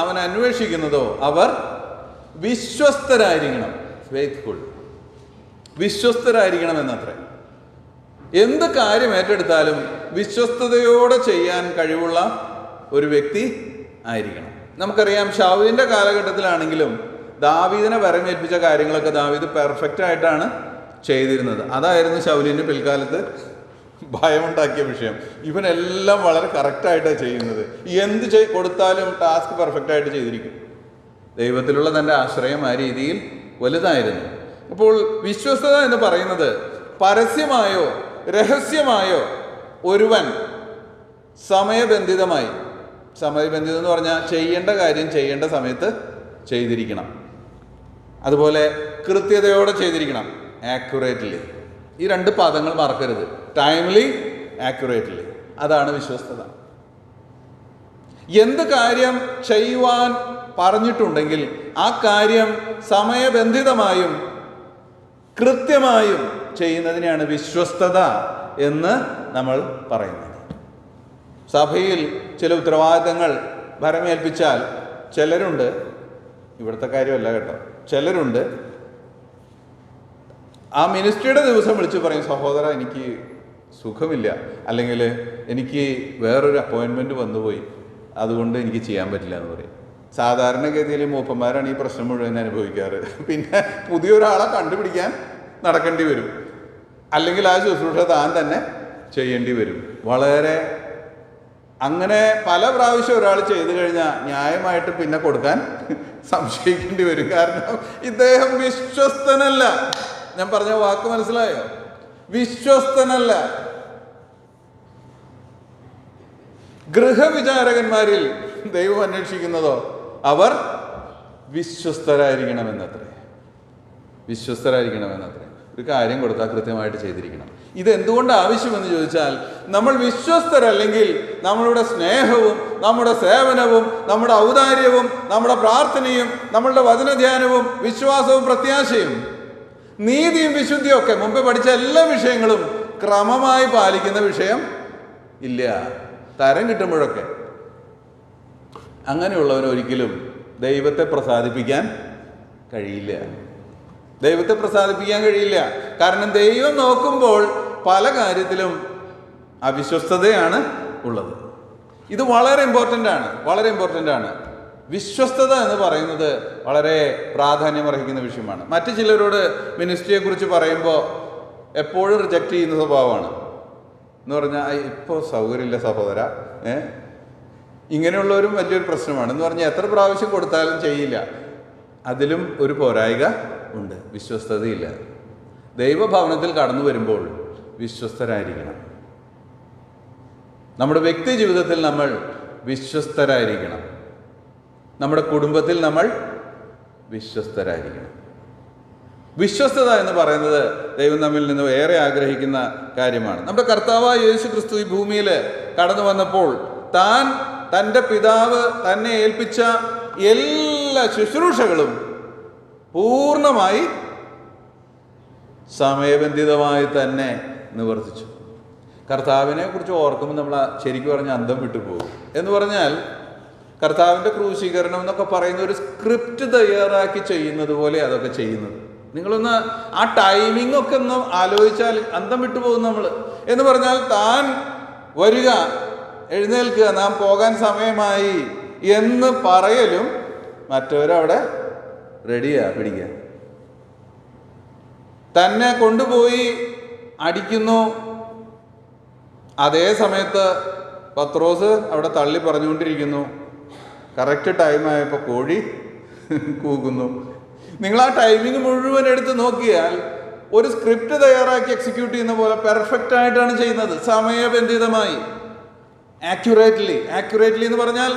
Speaker 1: അവൻ അന്വേഷിക്കുന്നതോ അവർ വിശ്വസ്തരായിരിക്കണം. ഫെയ്ത്ത്ഫുൾ, വിശ്വസ്തരായിരിക്കണം എന്നത്രേ. എന്ത് കാര്യം ഏറ്റെടുത്താലും വിശ്വസ്തയോടെ ചെയ്യാൻ കഴിവുള്ള ഒരു വ്യക്തി ആയിരിക്കണം. നമുക്കറിയാം, ശൗലിൻ്റെ കാലഘട്ടത്തിലാണെങ്കിലും ദാവീദിനെ വരമേൽപ്പിച്ച കാര്യങ്ങളൊക്കെ ദാവീദ് പെർഫെക്റ്റ് ആയിട്ടാണ് ചെയ്തിരുന്നത്. അതായിരുന്നു ശൗലിൻ്റെ പിൽക്കാലത്ത് ഭയമുണ്ടാക്കിയ വിഷയം. ഇവനെല്ലാം വളരെ കറക്റ്റായിട്ടാണ് ചെയ്യുന്നത്. എന്ത് കൊടുത്താലും ടാസ്ക് പെർഫെക്റ്റായിട്ട് ചെയ്തിരിക്കും. ദൈവത്തിലുള്ള തൻ്റെ ആശ്രയം ആ രീതിയിൽ വലുതായിരുന്നു. അപ്പോൾ വിശ്വസ്തത എന്ന് പറയുന്നത് പരസ്യമായോ രഹസ്യമായോ ഒരുവൻ സമയബന്ധിതം എന്ന് പറഞ്ഞാൽ ചെയ്യേണ്ട കാര്യം ചെയ്യേണ്ട സമയത്ത് ചെയ്തിരിക്കണം. അതുപോലെ കൃത്യതയോടെ ചെയ്തിരിക്കണം, ആക്യുറേറ്റ്ലി. ഈ 2 പദങ്ങൾ മറക്കരുത്. Timely, accurately. അതാണ് വിശ്വസ്തത. എന്ത് കാര്യം ചെയ്യുവാൻ പറഞ്ഞിട്ടുണ്ടെങ്കിൽ ആ കാര്യം സമയബന്ധിതമായും കൃത്യമായും ചെയ്യുന്നതിനെയാണ് വിശ്വസ്തത എന്ന് നമ്മൾ പറയുന്നത്. സഭയിൽ ചില ഉത്തരവാദിത്തങ്ങൾ ഭരമേൽപ്പിച്ചാൽ ചിലരുണ്ട്, ഇവിടുത്തെ കാര്യമല്ല കേട്ടോ, ചിലരുണ്ട് ആ മിനിസ്ട്രിയുടെ ദിവസം വിളിച്ച് പറയും, സഹോദര എനിക്ക് സുഖമില്ല, അല്ലെങ്കിൽ എനിക്ക് വേറൊരു അപ്പോയിൻമെൻറ്റ് വന്നുപോയി, അതുകൊണ്ട് എനിക്ക് ചെയ്യാൻ പറ്റില്ല എന്ന് പറയും. സാധാരണഗതിയിൽ മൂപ്പന്മാരാണ് ഈ പ്രശ്നം മുഴുവൻ അനുഭവിക്കാറ്. പിന്നെ പുതിയൊരാളെ കണ്ടുപിടിക്കാൻ നടക്കേണ്ടി വരും, അല്ലെങ്കിൽ ആ ശുശ്രൂഷ താൻ തന്നെ ചെയ്യേണ്ടി വരും. വളരെ അങ്ങനെ പല പ്രാവശ്യം ഒരാൾ ചെയ്തു കഴിഞ്ഞാൽ ന്യായമായിട്ട് പിന്നെ കൊടുക്കാൻ സംശയിക്കേണ്ടി വരും. കാരണം ഇദ്ദേഹം വിശ്വസ്തനല്ല. ഞാൻ പറഞ്ഞ വാക്ക് മനസ്സിലായോ? വിശ്വസ്തനല്ല. ഗൃഹവിചാരകന്മാരിൽ ദൈവം അന്വേഷിക്കുന്നതോ അവർ വിശ്വസ്തരായിരിക്കണമെന്നത്രേ. വിശ്വസ്തരായിരിക്കണമെന്നത്രേ. ഒരു കാര്യം കൊടുത്താൽ കൃത്യമായിട്ട് ചെയ്തിരിക്കണം. ഇതെന്തുകൊണ്ട് ആവശ്യമെന്ന് ചോദിച്ചാൽ, നമ്മൾ വിശ്വസ്തരല്ലെങ്കിൽ നമ്മളുടെ സ്നേഹവും നമ്മുടെ സേവനവും നമ്മുടെ ഔദാര്യവും നമ്മുടെ പ്രാർത്ഥനയും നമ്മളുടെ വചനധ്യാനവും വിശ്വാസവും പ്രത്യാശയും നീതിയും വിശുദ്ധിയും ഒക്കെ മുമ്പ് പഠിച്ച എല്ലാ വിഷയങ്ങളും ക്രമമായി പാലിക്കുന്ന വിഷയം ഇല്ല. തരം കിട്ടുമ്പോഴൊക്കെ അങ്ങനെയുള്ളവരൊരിക്കലും ദൈവത്തെ പ്രസാദിപ്പിക്കാൻ കഴിയില്ല. ദൈവത്തെ പ്രസാദിപ്പിക്കാൻ കഴിയില്ല. കാരണം ദൈവം നോക്കുമ്പോൾ പല കാര്യത്തിലും അവിശ്വസ്തതയാണ് ഉള്ളത്. ഇത് വളരെ ഇമ്പോർട്ടൻ്റ് ആണ്, വളരെ ഇമ്പോർട്ടൻ്റ് ആണ്. വിശ്വസ്തത എന്ന് പറയുന്നത് വളരെ പ്രാധാന്യമർഹിക്കുന്ന വിഷയമാണ്. മറ്റു ചിലരോട് മിനിസ്ട്രിയെക്കുറിച്ച് പറയുമ്പോൾ എപ്പോഴും റിജക്റ്റ് ചെയ്യുന്ന സ്വഭാവമാണ്. എന്ന് പറഞ്ഞാൽ ഇപ്പോൾ സൗകര്യമില്ല സഹോദര, ഇങ്ങനെയുള്ളവരും വലിയൊരു പ്രശ്നമാണ്. എന്ന് പറഞ്ഞാൽ എത്ര പ്രാവശ്യം കൊടുത്താലും ചെയ്യില്ല. അതിലും ഒരു പോരായിക ഉണ്ട്, വിശ്വസ്തതയില്ല. ദൈവഭവനത്തിൽ കടന്നു വരുമ്പോൾ വിശ്വസ്തരായിരിക്കണം. നമ്മുടെ വ്യക്തി ജീവിതത്തിൽ നമ്മൾ വിശ്വസ്തരായിരിക്കണം. നമ്മുടെ കുടുംബത്തിൽ നമ്മൾ വിശ്വസ്തരായിരിക്കണം. വിശ്വസ്തത എന്ന് പറയുന്നത് ദൈവം നമ്മിൽ നിന്ന് ഏറെ ആഗ്രഹിക്കുന്ന കാര്യമാണ്. നമ്മുടെ കർത്താവായ യേശു ക്രിസ്തു ഈ ഭൂമിയിൽ കടന്നു വന്നപ്പോൾ താൻ തൻ്റെ പിതാവ് തന്നെ ഏൽപ്പിച്ച എല്ലാ ശുശ്രൂഷകളും പൂർണ്ണമായി സമയബന്ധിതമായി തന്നെ നിവർത്തിച്ചു. കർത്താവിനെ കുറിച്ച് ഓർക്കുമ്പോൾ നമ്മൾ ശരിക്കും പറഞ്ഞാൽ അന്തം വിട്ടു പോകും. എന്ന് പറഞ്ഞാൽ കർത്താവിൻ്റെ ക്രൂശീകരണം എന്നൊക്കെ പറയുന്ന ഒരു സ്ക്രിപ്റ്റ് തയ്യാറാക്കി ചെയ്യുന്നത് പോലെ അതൊക്കെ ചെയ്യുന്നത്. നിങ്ങളൊന്ന് ആ ടൈമിംഗ് ഒക്കെ ഒന്ന് ആലോചിച്ചാൽ അന്തം വിട്ടു പോകും നമ്മൾ. എന്ന് പറഞ്ഞാൽ താൻ വരിക, എഴുന്നേൽക്കുക, നാം പോകാൻ സമയമായി എന്ന് പറയലും മറ്റവരവിടെ റെഡിയാ പിടിക്കാൻ. തന്നെ കൊണ്ടുപോയി അടിക്കുന്നു. അതേ സമയത്ത് പത്രോസ് അവിടെ തള്ളി പറഞ്ഞുകൊണ്ടിരിക്കുന്നു. കറക്റ്റ് ടൈമായപ്പോൾ കോഴി കൂകുന്നു. നിങ്ങൾ ആ ടൈമിങ് മുഴുവൻ എടുത്ത് നോക്കിയാൽ ഒരു സ്ക്രിപ്റ്റ് തയ്യാറാക്കി എക്സിക്യൂട്ട് ചെയ്യുന്ന പോലെ പെർഫെക്റ്റ് ആയിട്ടാണ് ചെയ്യുന്നത്, സമയബന്ധിതമായി, ആക്യുറേറ്റ്ലി എന്ന് പറഞ്ഞാൽ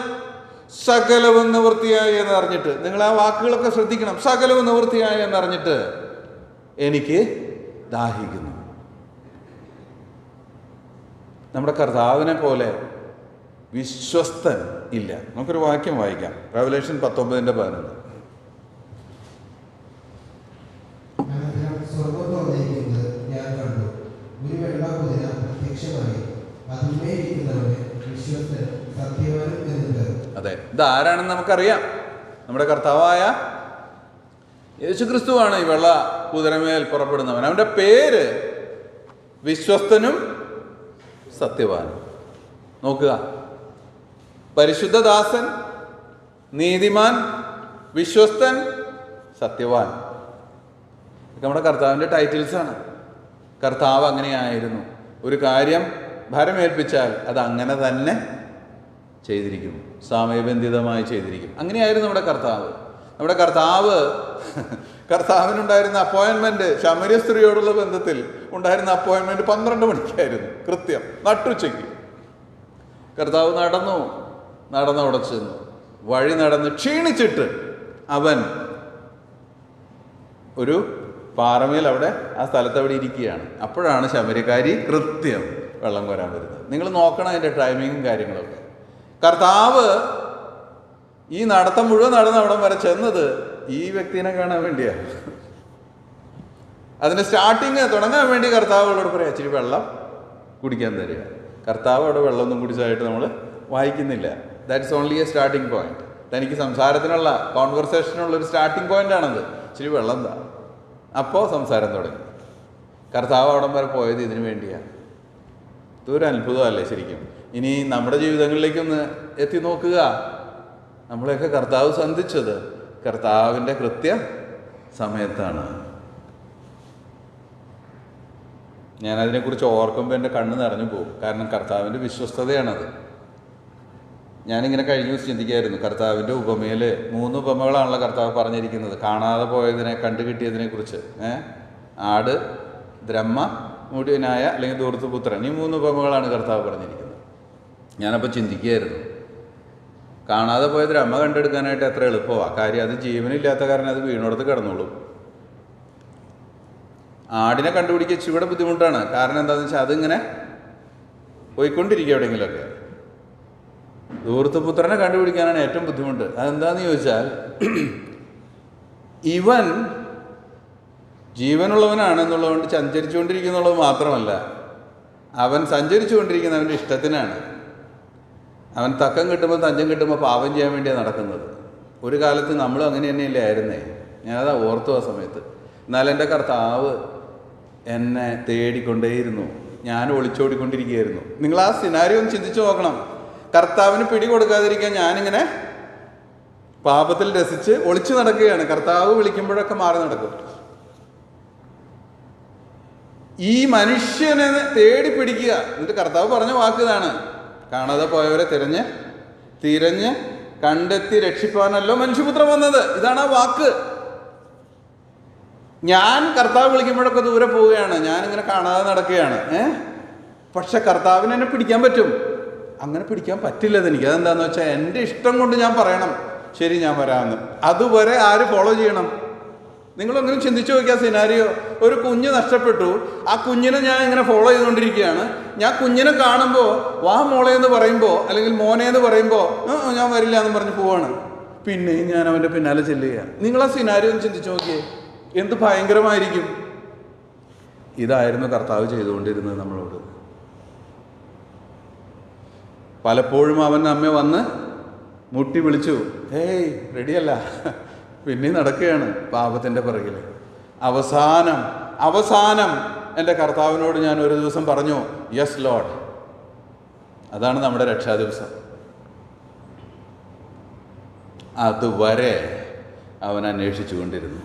Speaker 1: സകലവും നിവൃത്തിയായി എന്നറിഞ്ഞിട്ട്. നിങ്ങൾ ആ വാക്കുകളൊക്കെ ശ്രദ്ധിക്കണം. സകലവും നിവൃത്തിയായി എന്നറിഞ്ഞിട്ട് എനിക്ക് ദാഹിക്കുന്നു. നമ്മുടെ കർത്താവിനെ പോലെ വിശ്വസ്തൻ ഇല്ല. നമുക്കൊരു വാക്യം വായിക്കാം. റെവലേഷൻ 19:11.
Speaker 2: സ്വർഗ്ഗം തുറന്നിരിക്കുന്നത് ഞാൻ കണ്ടു. ഒരു വെള്ള കുതിര പ്രത്യക്ഷമായി. അതിന്മേലിരിക്കുന്നവന് വിശ്വസ്തനും സത്യവാനും എന്ന് പേർ.
Speaker 1: അതെ, ഇതാരാണെന്ന് നമുക്കറിയാം. നമ്മുടെ കർത്താവായ യേശുക്രിസ്തുവാണ് ഈ വെള്ള കുതിരമേൽ പുറപ്പെടുന്നവൻ. അവൻ്റെ പേര് വിശ്വസ്തനും സത്യവാനും. നോക്കുക, പരിശുദ്ധദാസൻ, നീതിമാൻ, വിശ്വസ്തൻ, സത്യവാൻ. ഇതൊക്കെ നമ്മുടെ കർത്താവിൻ്റെ ടൈറ്റിൽസാണ്. കർത്താവ് അങ്ങനെയായിരുന്നു. ഒരു കാര്യം ഭരമേൽപ്പിച്ചാൽ അത് അങ്ങനെ തന്നെ ചെയ്തിരിക്കും, സമയബന്ധിതമായി ചെയ്തിരിക്കും. അങ്ങനെയായിരുന്നു നമ്മുടെ കർത്താവ്. നമ്മുടെ കർത്താവിനുണ്ടായിരുന്ന അപ്പോയിൻമെൻറ്റ്, ശമര്യ സ്ത്രീയോടുള്ള ബന്ധത്തിൽ ഉണ്ടായിരുന്ന അപ്പോയിൻമെൻറ്റ് 12 മണിക്കായിരുന്നു, കൃത്യം നട്ടുച്ചയ്ക്ക്. കർത്താവ് നടന്നവിടെ ചെന്നു. വഴി നടന്ന് ക്ഷീണിച്ചിട്ട് അവൻ ഒരു പാറമേൽ അവിടെ ആ സ്ഥലത്ത് അവിടെ ഇരിക്കുകയാണ്. അപ്പോഴാണ് ശമര്യക്കാരി കൃത്യം വെള്ളം കോരാൻ വരുന്നത്. നിങ്ങൾ നോക്കണം അതിൻ്റെ ടൈമിങ്ങും കാര്യങ്ങളൊക്കെ. കർത്താവ് ഈ നടത്തം മുഴുവൻ നടന്ന് അവിടെ വരെ ചെന്നത് ഈ വ്യക്തിനെ കാണാൻ വേണ്ടിയാണ്. അതിൻ്റെ സ്റ്റാർട്ടിങ് തുടങ്ങാൻ വേണ്ടി കർത്താവുകളോട് പറയാം, ഇച്ചിരി വെള്ളം കുടിക്കാൻ തരിക. കർത്താവ് അവിടെ വെള്ളമൊന്നും കുടിച്ചതായിട്ട് നമ്മൾ വായിക്കുന്നില്ല. That's only A starting point. തനിക്ക് സംസാരത്തിനുള്ള കോൺവെർസേഷനുള്ള ഒരു സ്റ്റാർട്ടിംഗ് പോയിൻ്റാണത്. ഇച്ചിരി വെള്ളം എന്താ, അപ്പോൾ സംസാരം തുടങ്ങി. കർത്താവ് അവിടം വരെ പോയത് ഇതിനു വേണ്ടിയാണ്. ഇതൊരു അത്ഭുതമല്ലേ ശരിക്കും? ഇനി നമ്മുടെ ജീവിതങ്ങളിലേക്കൊന്ന് എത്തി നോക്കുക. നമ്മളെയൊക്കെ കർത്താവ് സന്ധിച്ചത് കർത്താവിൻ്റെ കൃത്യ സമയത്താണ്. ഞാനതിനെക്കുറിച്ച് ഓർക്കുമ്പോൾ എൻ്റെ കണ്ണ് നിറഞ്ഞു പോകും. കാരണം കർത്താവിൻ്റെ വിശ്വസ്തതയാണത്. ഞാനിങ്ങനെ കഴിഞ്ഞ ദിവസം ചിന്തിക്കുകയായിരുന്നു, കർത്താവിൻ്റെ ഉപമയിൽ 3 ഉപമകളാണല്ലോ കർത്താവ് പറഞ്ഞിരിക്കുന്നത്. കാണാതെ പോയതിനെ കണ്ടു കിട്ടിയതിനെ കുറിച്ച്. ആട്, ദ്രഹ്മ, മുടിയനായ അല്ലെങ്കിൽ ധൂർത്തുപുത്രൻ, ഈ 3 ഉപമകളാണ് കർത്താവ് പറഞ്ഞിരിക്കുന്നത്. ഞാനപ്പോൾ ചിന്തിക്കുകയായിരുന്നു, കാണാതെ പോയ ദ്രഹ്മ കണ്ടെടുക്കാനായിട്ട് എത്ര എളുപ്പമാണ്. കാര്യം അത് ജീവനില്ലാത്ത കാരണം അത് വീണോടത്ത് കിടന്നോളും. ആടിനെ കണ്ടുപിടിക്കുക ഇച്ചിരി ബുദ്ധിമുട്ടാണ്. കാരണം എന്താണെന്ന് വെച്ചാൽ അതിങ്ങനെ പോയിക്കൊണ്ടിരിക്കുക എവിടെയെങ്കിലുമൊക്കെ. ധൂർത്തുപുത്രനെ കണ്ടുപിടിക്കാനാണ് ഏറ്റവും ബുദ്ധിമുട്ട്. അതെന്താണെന്ന് ചോദിച്ചാൽ, ഇവൻ ജീവനുള്ളവനാണെന്നുള്ളതുകൊണ്ട് സഞ്ചരിച്ചുകൊണ്ടിരിക്കുന്നുള്ളത് മാത്രമല്ല, അവൻ സഞ്ചരിച്ചു കൊണ്ടിരിക്കുന്ന അവൻ്റെ ഇഷ്ടത്തിനാണ്. അവൻ തക്കം കിട്ടുമ്പോൾ തഞ്ചം കിട്ടുമ്പോൾ പാപം ചെയ്യാൻ വേണ്ടിയാണ് നടക്കുന്നത്. ഒരു കാലത്ത് നമ്മളും അങ്ങനെ തന്നെയല്ലേ ആയിരുന്നേ. ഞാനതാ ഓർത്തു ആ സമയത്ത്. എന്നാൽ എൻ്റെ കർത്താവ് എന്നെ തേടിക്കൊണ്ടേയിരുന്നു. ഞാൻ ഒളിച്ചോടിക്കൊണ്ടിരിക്കുകയായിരുന്നു. നിങ്ങൾ ആ സിനാരിയോ ഒന്ന് ചിന്തിച്ചു നോക്കണം. കർത്താവിന് പിടി കൊടുക്കാതിരിക്കാൻ ഞാനിങ്ങനെ പാപത്തിൽ രസിച്ച് ഒളിച്ചു നടക്കുകയാണ്. കർത്താവ് വിളിക്കുമ്പോഴൊക്കെ മാറി നടക്കും. ഈ മനുഷ്യനെ തേടി പിടിക്കുക. എന്നിട്ട് കർത്താവ് പറഞ്ഞ വാക്ക് ഇതാണ്, കാണാതെ പോയവരെ തിരഞ്ഞ് കണ്ടെത്തി രക്ഷിപ്പാനല്ലോ മനുഷ്യപുത്രൻ വന്നത്. ഇതാണ് ആ വാക്ക്. ഞാൻ കർത്താവ് വിളിക്കുമ്പോഴൊക്കെ ദൂരെ പോവുകയാണ്, ഞാനിങ്ങനെ കാണാതെ നടക്കുകയാണ്. പക്ഷെ കർത്താവിന് എന്നെ പിടിക്കാൻ പറ്റും. അങ്ങനെ പിടിക്കാൻ പറ്റില്ലത് എനിക്ക്. അതെന്താണെന്ന് വെച്ചാൽ എൻ്റെ ഇഷ്ടം കൊണ്ട് ഞാൻ പറയണം, ശരി ഞാൻ വരാമെന്ന്. അതുവരെ ആര് ഫോളോ ചെയ്യണം? നിങ്ങളൊന്നും ചിന്തിച്ചു നോക്കിയാൽ സിനാരിയോ. ഒരു കുഞ്ഞ് നഷ്ടപ്പെട്ടു. ആ കുഞ്ഞിനെ ഞാൻ ഇങ്ങനെ ഫോളോ ചെയ്തുകൊണ്ടിരിക്കുകയാണ്. ഞാൻ കുഞ്ഞിനെ കാണുമ്പോൾ വാ മോളെ എന്ന് പറയുമ്പോൾ അല്ലെങ്കിൽ മോനെ എന്ന് പറയുമ്പോൾ ഞാൻ വരില്ല എന്ന് പറഞ്ഞ് പോവാണ്. പിന്നെയും ഞാൻ അവൻ്റെ പിന്നാലെ ചെല്ലുകയാണ്. നിങ്ങൾ ആ സിനാരിയോ ഒന്ന് ചിന്തിച്ചു നോക്കിയേ, എന്ത് ഭയങ്കരമായിരിക്കും. ഇതായിരുന്നു കർത്താവ് ചെയ്തുകൊണ്ടിരുന്നത് നമ്മളോട്. പലപ്പോഴും അവൻ നമ്മെ വന്ന് മുട്ടി വിളിച്ചു, ഹേയ് റെഡിയല്ല, പിന്നെ നടക്കുകയാണ് പാപത്തിൻ്റെ പിറകിൽ. അവസാനം എൻ്റെ കർത്താവിനോട് ഞാൻ ഒരു ദിവസം പറഞ്ഞു, യെസ് ലോർഡ്. അതാണ് നമ്മുടെ രക്ഷാ ദിവസം. അതുവരെ അവൻ അന്വേഷിച്ചു കൊണ്ടിരുന്നു.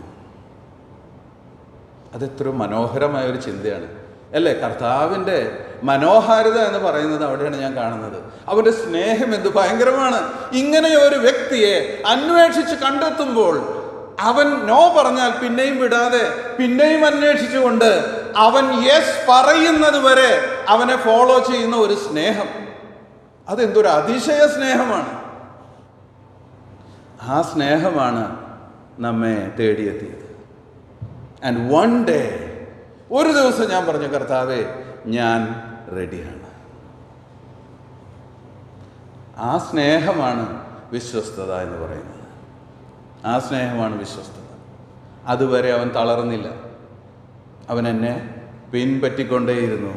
Speaker 1: അതെത്ര മനോഹരമായൊരു ചിന്തയാണ് അല്ലേ? കർത്താവിൻ്റെ മനോഹാരിത എന്ന് പറയുന്നത് അവിടെയാണ് ഞാൻ കാണുന്നത്. അവൻ്റെ സ്നേഹം എന്ത് ഭയങ്കരമാണ്. ഇങ്ങനെ ഒരു വ്യക്തിയെ അന്വേഷിച്ച് കണ്ടെത്തുമ്പോൾ അവൻ നോ പറഞ്ഞാൽ പിന്നെയും വിടാതെ പിന്നെയും അന്വേഷിച്ചുകൊണ്ട് അവൻ യെസ് പറയുന്നത് വരെ അവനെ ഫോളോ ചെയ്യുന്ന ഒരു സ്നേഹം. അതെന്തൊരു അതിശയ സ്നേഹമാണ്. ആ സ്നേഹമാണ് നമ്മെ തേടിയെത്തിയത്. ആൻഡ് വൺ ഡേ, ഒരു ദിവസം ഞാൻ പറഞ്ഞു, കർത്താവേ ഞാൻ റെഡിയാണ്. ആ സ്നേഹമാണ് വിശ്വസ്തത എന്ന് പറയുന്നത്. ആ സ്നേഹമാണ് വിശ്വസ്തത. അതുവരെ അവൻ തളർന്നില്ല. അവൻ എന്നെ പിൻപറ്റിക്കൊണ്ടേയിരുന്നു,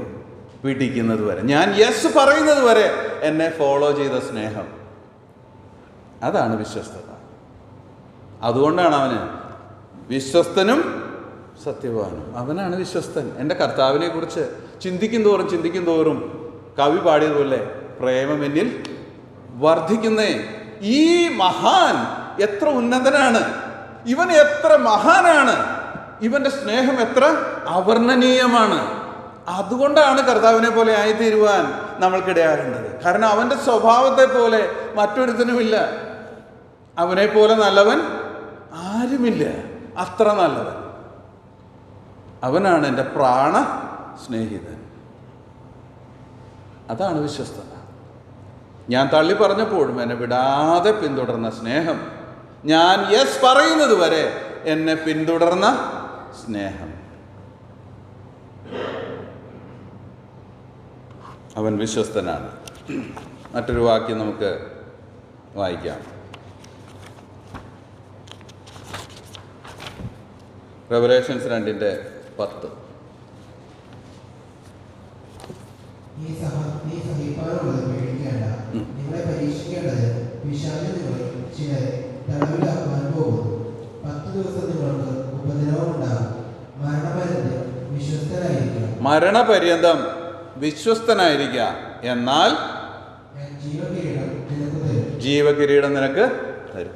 Speaker 1: പിടിക്കുന്നത് വരെ. ഞാൻ യെസ് പറയുന്നത് വരെ എന്നെ ഫോളോ ചെയ്ത സ്നേഹം. അതാണ് വിശ്വസ്തത. അതുകൊണ്ടാണ് അവന് വിശ്വസ്തനും സത്യവാനും. അവനാണ് വിശ്വസ്തൻ. എൻ്റെ കർത്താവിനെ കുറിച്ച് ചിന്തിക്കും തോറും കവി പാടിയതുപോലെ പ്രേമം എന്നിൽ വർദ്ധിക്കുന്നേ. ഈ മഹാൻ എത്ര ഉന്നതനാണ്, ഇവൻ എത്ര മഹാനാണ്, ഇവൻ്റെ സ്നേഹം എത്ര അവർണ്ണനീയമാണ്. അതുകൊണ്ടാണ് കർത്താവിനെ പോലെ ആയിത്തീരുവാൻ നമ്മൾക്കിടയാകേണ്ടത്. കാരണം അവൻ്റെ സ്വഭാവത്തെ പോലെ മറ്റൊരുത്തനുമില്ല. അവനെ പോലെ നല്ലവൻ ആരുമില്ല. അത്ര നല്ലവൻ അവനാണ്, എൻ്റെ പ്രാണ സ്നേഹിതൻ. അതാണ് വിശ്വസ്തത. ഞാൻ തള്ളി പറഞ്ഞപ്പോഴും എന്നെ വിടാതെ പിന്തുടർന്ന സ്നേഹം. ഞാൻ യെസ് പറയുന്നത് വരെ എന്നെ പിന്തുടർന്ന സ്നേഹം. അവൻ വിശ്വസ്തനാണ്. മറ്റൊരു വാക്യം നമുക്ക് വായിക്കാം. റെവലേഷൻസ് 2:10.
Speaker 2: നീ സഹിപ്പാനുള്ളത് പേടിക്കേണ്ട. നിങ്ങളെ പരീക്ഷിക്കേണ്ടത് പിശാച് നിങ്ങളെ ചിലരെ തടവിലാക്കുവാൻ പോകുന്നു. 10 ദിവസം നിങ്ങൾക്ക് ഉപദ്രവം ഉണ്ടാകും.
Speaker 1: മരണപര്യന്തം വിശ്വസ്തനായിരിക്കുക, എന്നാൽ ജീവകിരീടം നിനക്ക് തരും.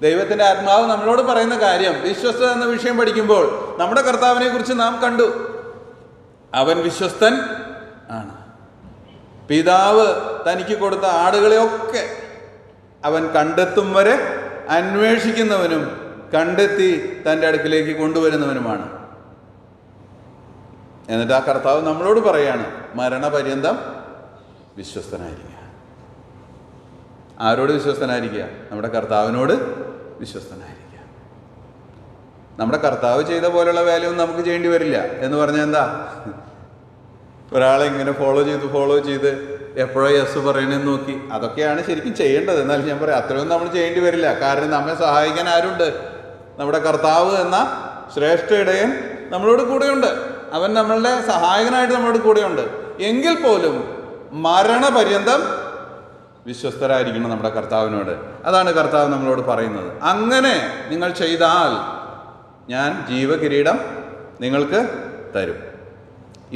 Speaker 1: ദൈവത്തിൻ്റെ ആത്മാവ് നമ്മളോട് പറയുന്ന കാര്യം, വിശ്വസ്തത എന്ന വിഷയം പഠിക്കുമ്പോൾ നമ്മുടെ കർത്താവിനെ കുറിച്ച് നാം കണ്ടു. അവൻ വിശ്വസ്തൻ ആണ്. പിതാവ് തനിക്ക് കൊടുത്ത ആടുകളെയൊക്കെ അവൻ കണ്ടെത്തും വരെ അന്വേഷിക്കുന്നവനും കണ്ടെത്തി തൻ്റെ അടുക്കിലേക്ക് കൊണ്ടുവരുന്നവനുമാണ്. എന്നിട്ട് ആ കർത്താവ് നമ്മളോട് പറയാണ്, മരണപര്യന്തം വിശ്വസ്തനായിരിക്കുക. ആരോട് വിശ്വസ്തനായിരിക്കുക? നമ്മുടെ കർത്താവിനോട് വിശ്വസ്തനായിരിക്കുക. നമ്മുടെ കർത്താവ് ചെയ്ത പോലുള്ള വേലയൊന്നും നമുക്ക് ചെയ്യേണ്ടി വരില്ല. എന്ന് പറഞ്ഞാൽ എന്താ? ഒരാളെ ഇങ്ങനെ ഫോളോ ചെയ്ത് എപ്പോഴോ യെസ് പറയണമെന്ന് നോക്കി, അതൊക്കെയാണ് ശരിക്കും ചെയ്യേണ്ടത്. എന്നാലും ഞാൻ പറയാം, അത്രയൊന്നും നമ്മൾ ചെയ്യേണ്ടി വരില്ല. കാരണം നമ്മെ സഹായിക്കാൻ ആരുണ്ട്? നമ്മുടെ കർത്താവ് എന്ന ശ്രേഷ്ഠ ഇടയൻ നമ്മളോട് കൂടെയുണ്ട്. അവൻ നമ്മളുടെ സഹായകനായിട്ട് നമ്മളോട് കൂടെയുണ്ട്. എങ്കിൽ പോലും മരണപര്യന്തം വിശ്വസ്തരായിരിക്കണം നമ്മുടെ കർത്താവിനോട്. അതാണ് കർത്താവ് നമ്മളോട് പറയുന്നത്. അങ്ങനെ നിങ്ങൾ ചെയ്താൽ ഞാൻ ജീവകിരീടം നിങ്ങൾക്ക് തരും.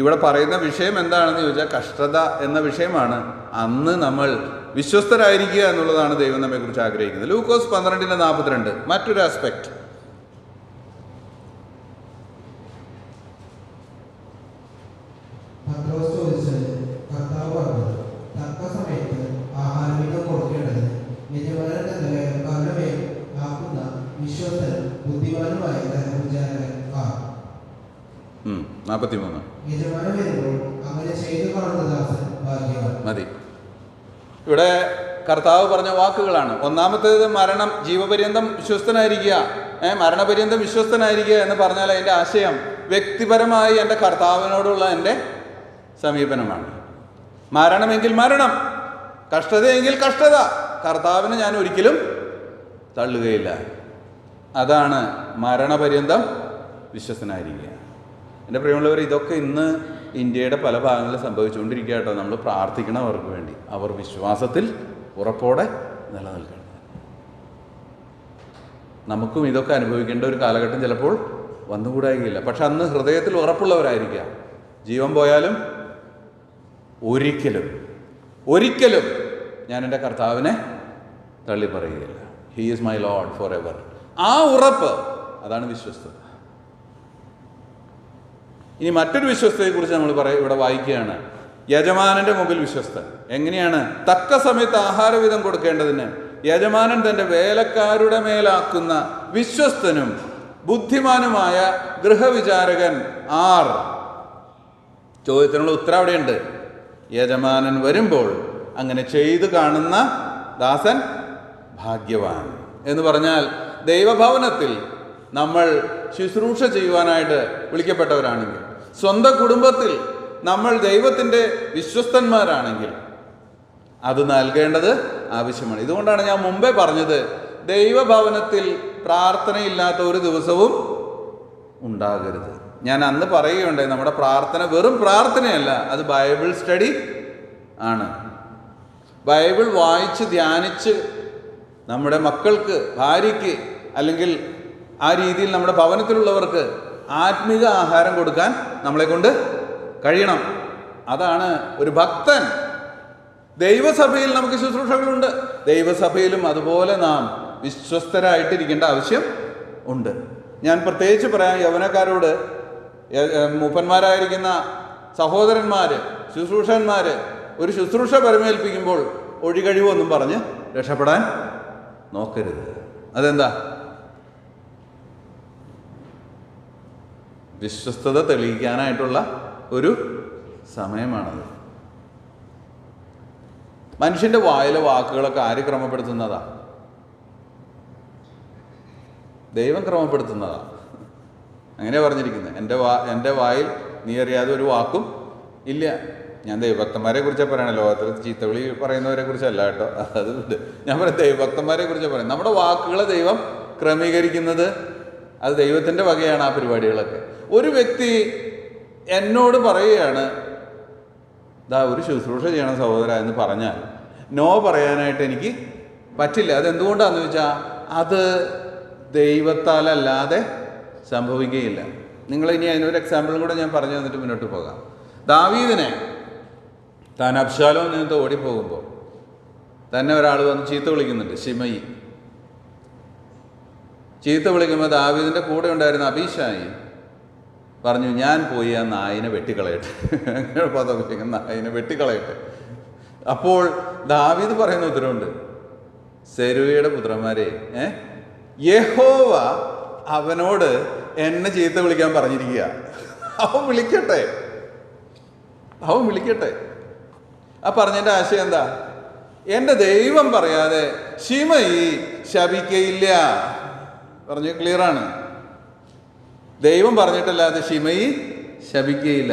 Speaker 1: ഇവിടെ പറയുന്ന വിഷയം എന്താണെന്ന് ചോദിച്ചാൽ കഷ്ടത എന്ന വിഷയമാണ്. അന്ന് നമ്മൾ വിശ്വസ്തരായിരിക്കുക എന്നുള്ളതാണ് ദൈവം നമ്മെക്കുറിച്ച് ആഗ്രഹിക്കുന്നത്. ലൂക്കോസ് 12:42 മറ്റൊരു ആസ്പെക്ട്. മതി. ഇവിടെ കർത്താവ് പറഞ്ഞ വാക്കുകളാണ്. ഒന്നാമത്തേത് മരണം, ജീവപര്യന്തം വിശ്വസ്തനായിരിക്കുക, മരണപര്യന്തം വിശ്വസ്തനായിരിക്കുക എന്ന് പറഞ്ഞാൽ അതിൻ്റെ ആശയം വ്യക്തിപരമായി എൻ്റെ കർത്താവിനോടുള്ള എൻ്റെ സമീപനമാണ്. മരണമെങ്കിൽ മരണം, കഷ്ടതയെങ്കിൽ കഷ്ടത, കർത്താവിനെ ഞാൻ ഒരിക്കലും തള്ളുകയില്ല. അതാണ് മരണപര്യന്തം വിശ്വസ്തനായിരിക്കുക. എൻ്റെ പ്രിയമുള്ളവർ, ഇതൊക്കെ ഇന്ന് ഇന്ത്യയുടെ പല ഭാഗങ്ങളിൽ സംഭവിച്ചുകൊണ്ടിരിക്കുക കേട്ടോ. നമ്മൾ പ്രാർത്ഥിക്കണം അവർക്ക് വേണ്ടി. അവർ വിശ്വാസത്തിൽ ഉറപ്പോടെ നിലനിൽക്കണം. നമുക്കും ഇതൊക്കെ അനുഭവിക്കേണ്ട ഒരു കാലഘട്ടം ചിലപ്പോൾ വന്നുകൂടായില്ല. പക്ഷെ അന്ന് ഹൃദയത്തിൽ ഉറപ്പുള്ളവരായിരിക്കുക. ജീവൻ പോയാലും ഒരിക്കലും ഞാൻ എൻ്റെ കർത്താവിനെ തള്ളി പറയുകയില്ല. He is my Lord for ever. ആ ഉറപ്പ്, അതാണ് വിശ്വസ്തത. ഇനി മറ്റൊരു വിശ്വസ്തയെക്കുറിച്ച് നമ്മൾ ഇവിടെ വായിക്കുകയാണ്. യജമാനന്റെ മുമ്പിൽ വിശ്വസ്തൻ. എങ്ങനെയാണ്? തക്ക സമയത്ത് ആഹാരവിധം കൊടുക്കേണ്ടതിന് യജമാനൻ തൻ്റെ വേലക്കാരുടെ മേലാക്കുന്ന വിശ്വസ്തനും ബുദ്ധിമാനുമായ ഗൃഹവിചാരകൻ ആർ? ചോദ്യത്തിനുള്ള ഉത്തരം അവിടെയുണ്ട്. യജമാനൻ വരുമ്പോൾ അങ്ങനെ ചെയ്തു കാണുന്ന ദാസൻ ഭാഗ്യവാൻ. എന്ന് പറഞ്ഞാൽ ദൈവഭവനത്തിൽ നമ്മൾ ശുശ്രൂഷ ചെയ്യുവാനായിട്ട് വിളിക്കപ്പെട്ടവരാണെങ്കിൽ, സ്വന്തം കുടുംബത്തിൽ നമ്മൾ ദൈവത്തിൻ്റെ വിശ്വസ്തന്മാരാണെങ്കിൽ അത് നൽകേണ്ടത് ആവശ്യമാണ്. ഇതുകൊണ്ടാണ് ഞാൻ മുമ്പേ പറഞ്ഞത്, ദൈവഭവനത്തിൽ പ്രാർത്ഥനയില്ലാത്ത ഒരു ദിവസവും ഉണ്ടാകരുത്. ഞാൻ അന്ന് പറയുകയുണ്ടായി, നമ്മുടെ പ്രാർത്ഥന വെറും പ്രാർത്ഥനയല്ല, അത് ബൈബിൾ സ്റ്റഡി ആണ്. ബൈബിൾ വായിച്ച് ധ്യാനിച്ച് നമ്മുടെ മക്കൾക്ക്, ഭാര്യയ്ക്ക്, അല്ലെങ്കിൽ ആ രീതിയിൽ നമ്മുടെ ഭവനത്തിലുള്ളവർക്ക് ആത്മീക ആഹാരം കൊടുക്കാൻ നമ്മളെ കൊണ്ട് കഴിയണം. അതാണ് ഒരു ഭക്തൻ. ദൈവസഭയിൽ നമുക്ക് ശുശ്രൂഷകളുണ്ട്. ദൈവസഭയിലും അതുപോലെ നാം വിശ്വസ്തരായിട്ടിരിക്കേണ്ട ആവശ്യം ഉണ്ട്. ഞാൻ പ്രത്യേകിച്ച് പറയാം, യൗവനക്കാരോട്, മൂപ്പന്മാരായിരിക്കുന്ന സഹോദരന്മാർ, ശുശ്രൂഷന്മാർ ഒരു ശുശ്രൂഷ പരമേൽപ്പിക്കുമ്പോൾ ഒഴികഴിവൊന്നും പറഞ്ഞ് രക്ഷപ്പെടാൻ നോക്കരുത്. അതെന്താ? വിശ്വസ്തത തെളിയിക്കാനായിട്ടുള്ള ഒരു സമയമാണത്. മനുഷ്യൻ്റെ വായിലെ വാക്കുകളൊക്കെ ആര് ക്രമപ്പെടുത്തുന്നതാ? ദൈവം ക്രമപ്പെടുത്തുന്നതാ. അങ്ങനെ പറഞ്ഞിരിക്കുന്നത്. എൻ്റെ വായിൽ നീ അറിയാതെ ഒരു വാക്കും ഇല്ല. ഞാൻ ദൈവഭക്തന്മാരെ കുറിച്ചാണ് പറയണത്, ലോകത്തിൽ ചീത്തവിളി പറയുന്നവരെ കുറിച്ചല്ല കേട്ടോ. അതുകൊണ്ട് ഞാൻ പറയാം, ദൈവഭക്തന്മാരെ കുറിച്ചാണ് പറയുന്നത്. നമ്മുടെ വാക്കുകളെ ദൈവം ക്രമീകരിക്കുന്നത് അത് ദൈവത്തിൻ്റെ വകയാണ്. ആ പരിപാടികളൊക്കെ ഒരു വ്യക്തി എന്നോട് പറയുകയാണ്, ഒരു ശുശ്രൂഷ ചെയ്യണം സഹോദര എന്ന് പറഞ്ഞാൽ നോ പറയാനായിട്ട് എനിക്ക് പറ്റില്ല. അതെന്തുകൊണ്ടാണെന്ന് ചോദിച്ചാൽ അത് ദൈവത്താലല്ലാതെ സംഭവിക്കുകയില്ല. നിങ്ങളിനി അതിനൊരു എക്സാമ്പിളും കൂടെ ഞാൻ പറഞ്ഞു തന്നിട്ട് മുന്നോട്ട് പോകാം. ദാവീദിനെ താൻ അബ്ശാലോമിൽ നിന്ന് ഓടിപ്പോകുമ്പോൾ തന്നെ ഒരാൾ വന്ന് ചീത്ത വിളിക്കുന്നുണ്ട്, ശിമയി. ചീത്ത വിളിക്കുമ്പോൾ ദാവീദിൻ്റെ കൂടെ ഉണ്ടായിരുന്ന അബീശായി പറഞ്ഞു, ഞാൻ പോയി ആ നായിനെ വെട്ടിക്കളയട്ടെ. അങ്ങനെ പദം, നായിനെ വെട്ടിക്കളയട്ടെ. അപ്പോൾ ദാവീദ് പറയുന്ന ഉത്തരവുണ്ട്, സെരൂയയുടെ പുത്രന്മാരെ, യഹോവ അവനോട് എന്നെ ചീത്ത വിളിക്കാൻ പറഞ്ഞിരിക്കുക. അവൻ വിളിക്കട്ടെ. ആ പറഞ്ഞതിൻ്റെ ആശയം എന്താ? എൻ്റെ ദൈവം പറയാതെ ശിമയി ശപിക്കയില്ല. പറഞ്ഞു ക്ലിയറാണ്. ദൈവം പറഞ്ഞിട്ടല്ലാതെ ശിമയി ശപിക്കയില്ല.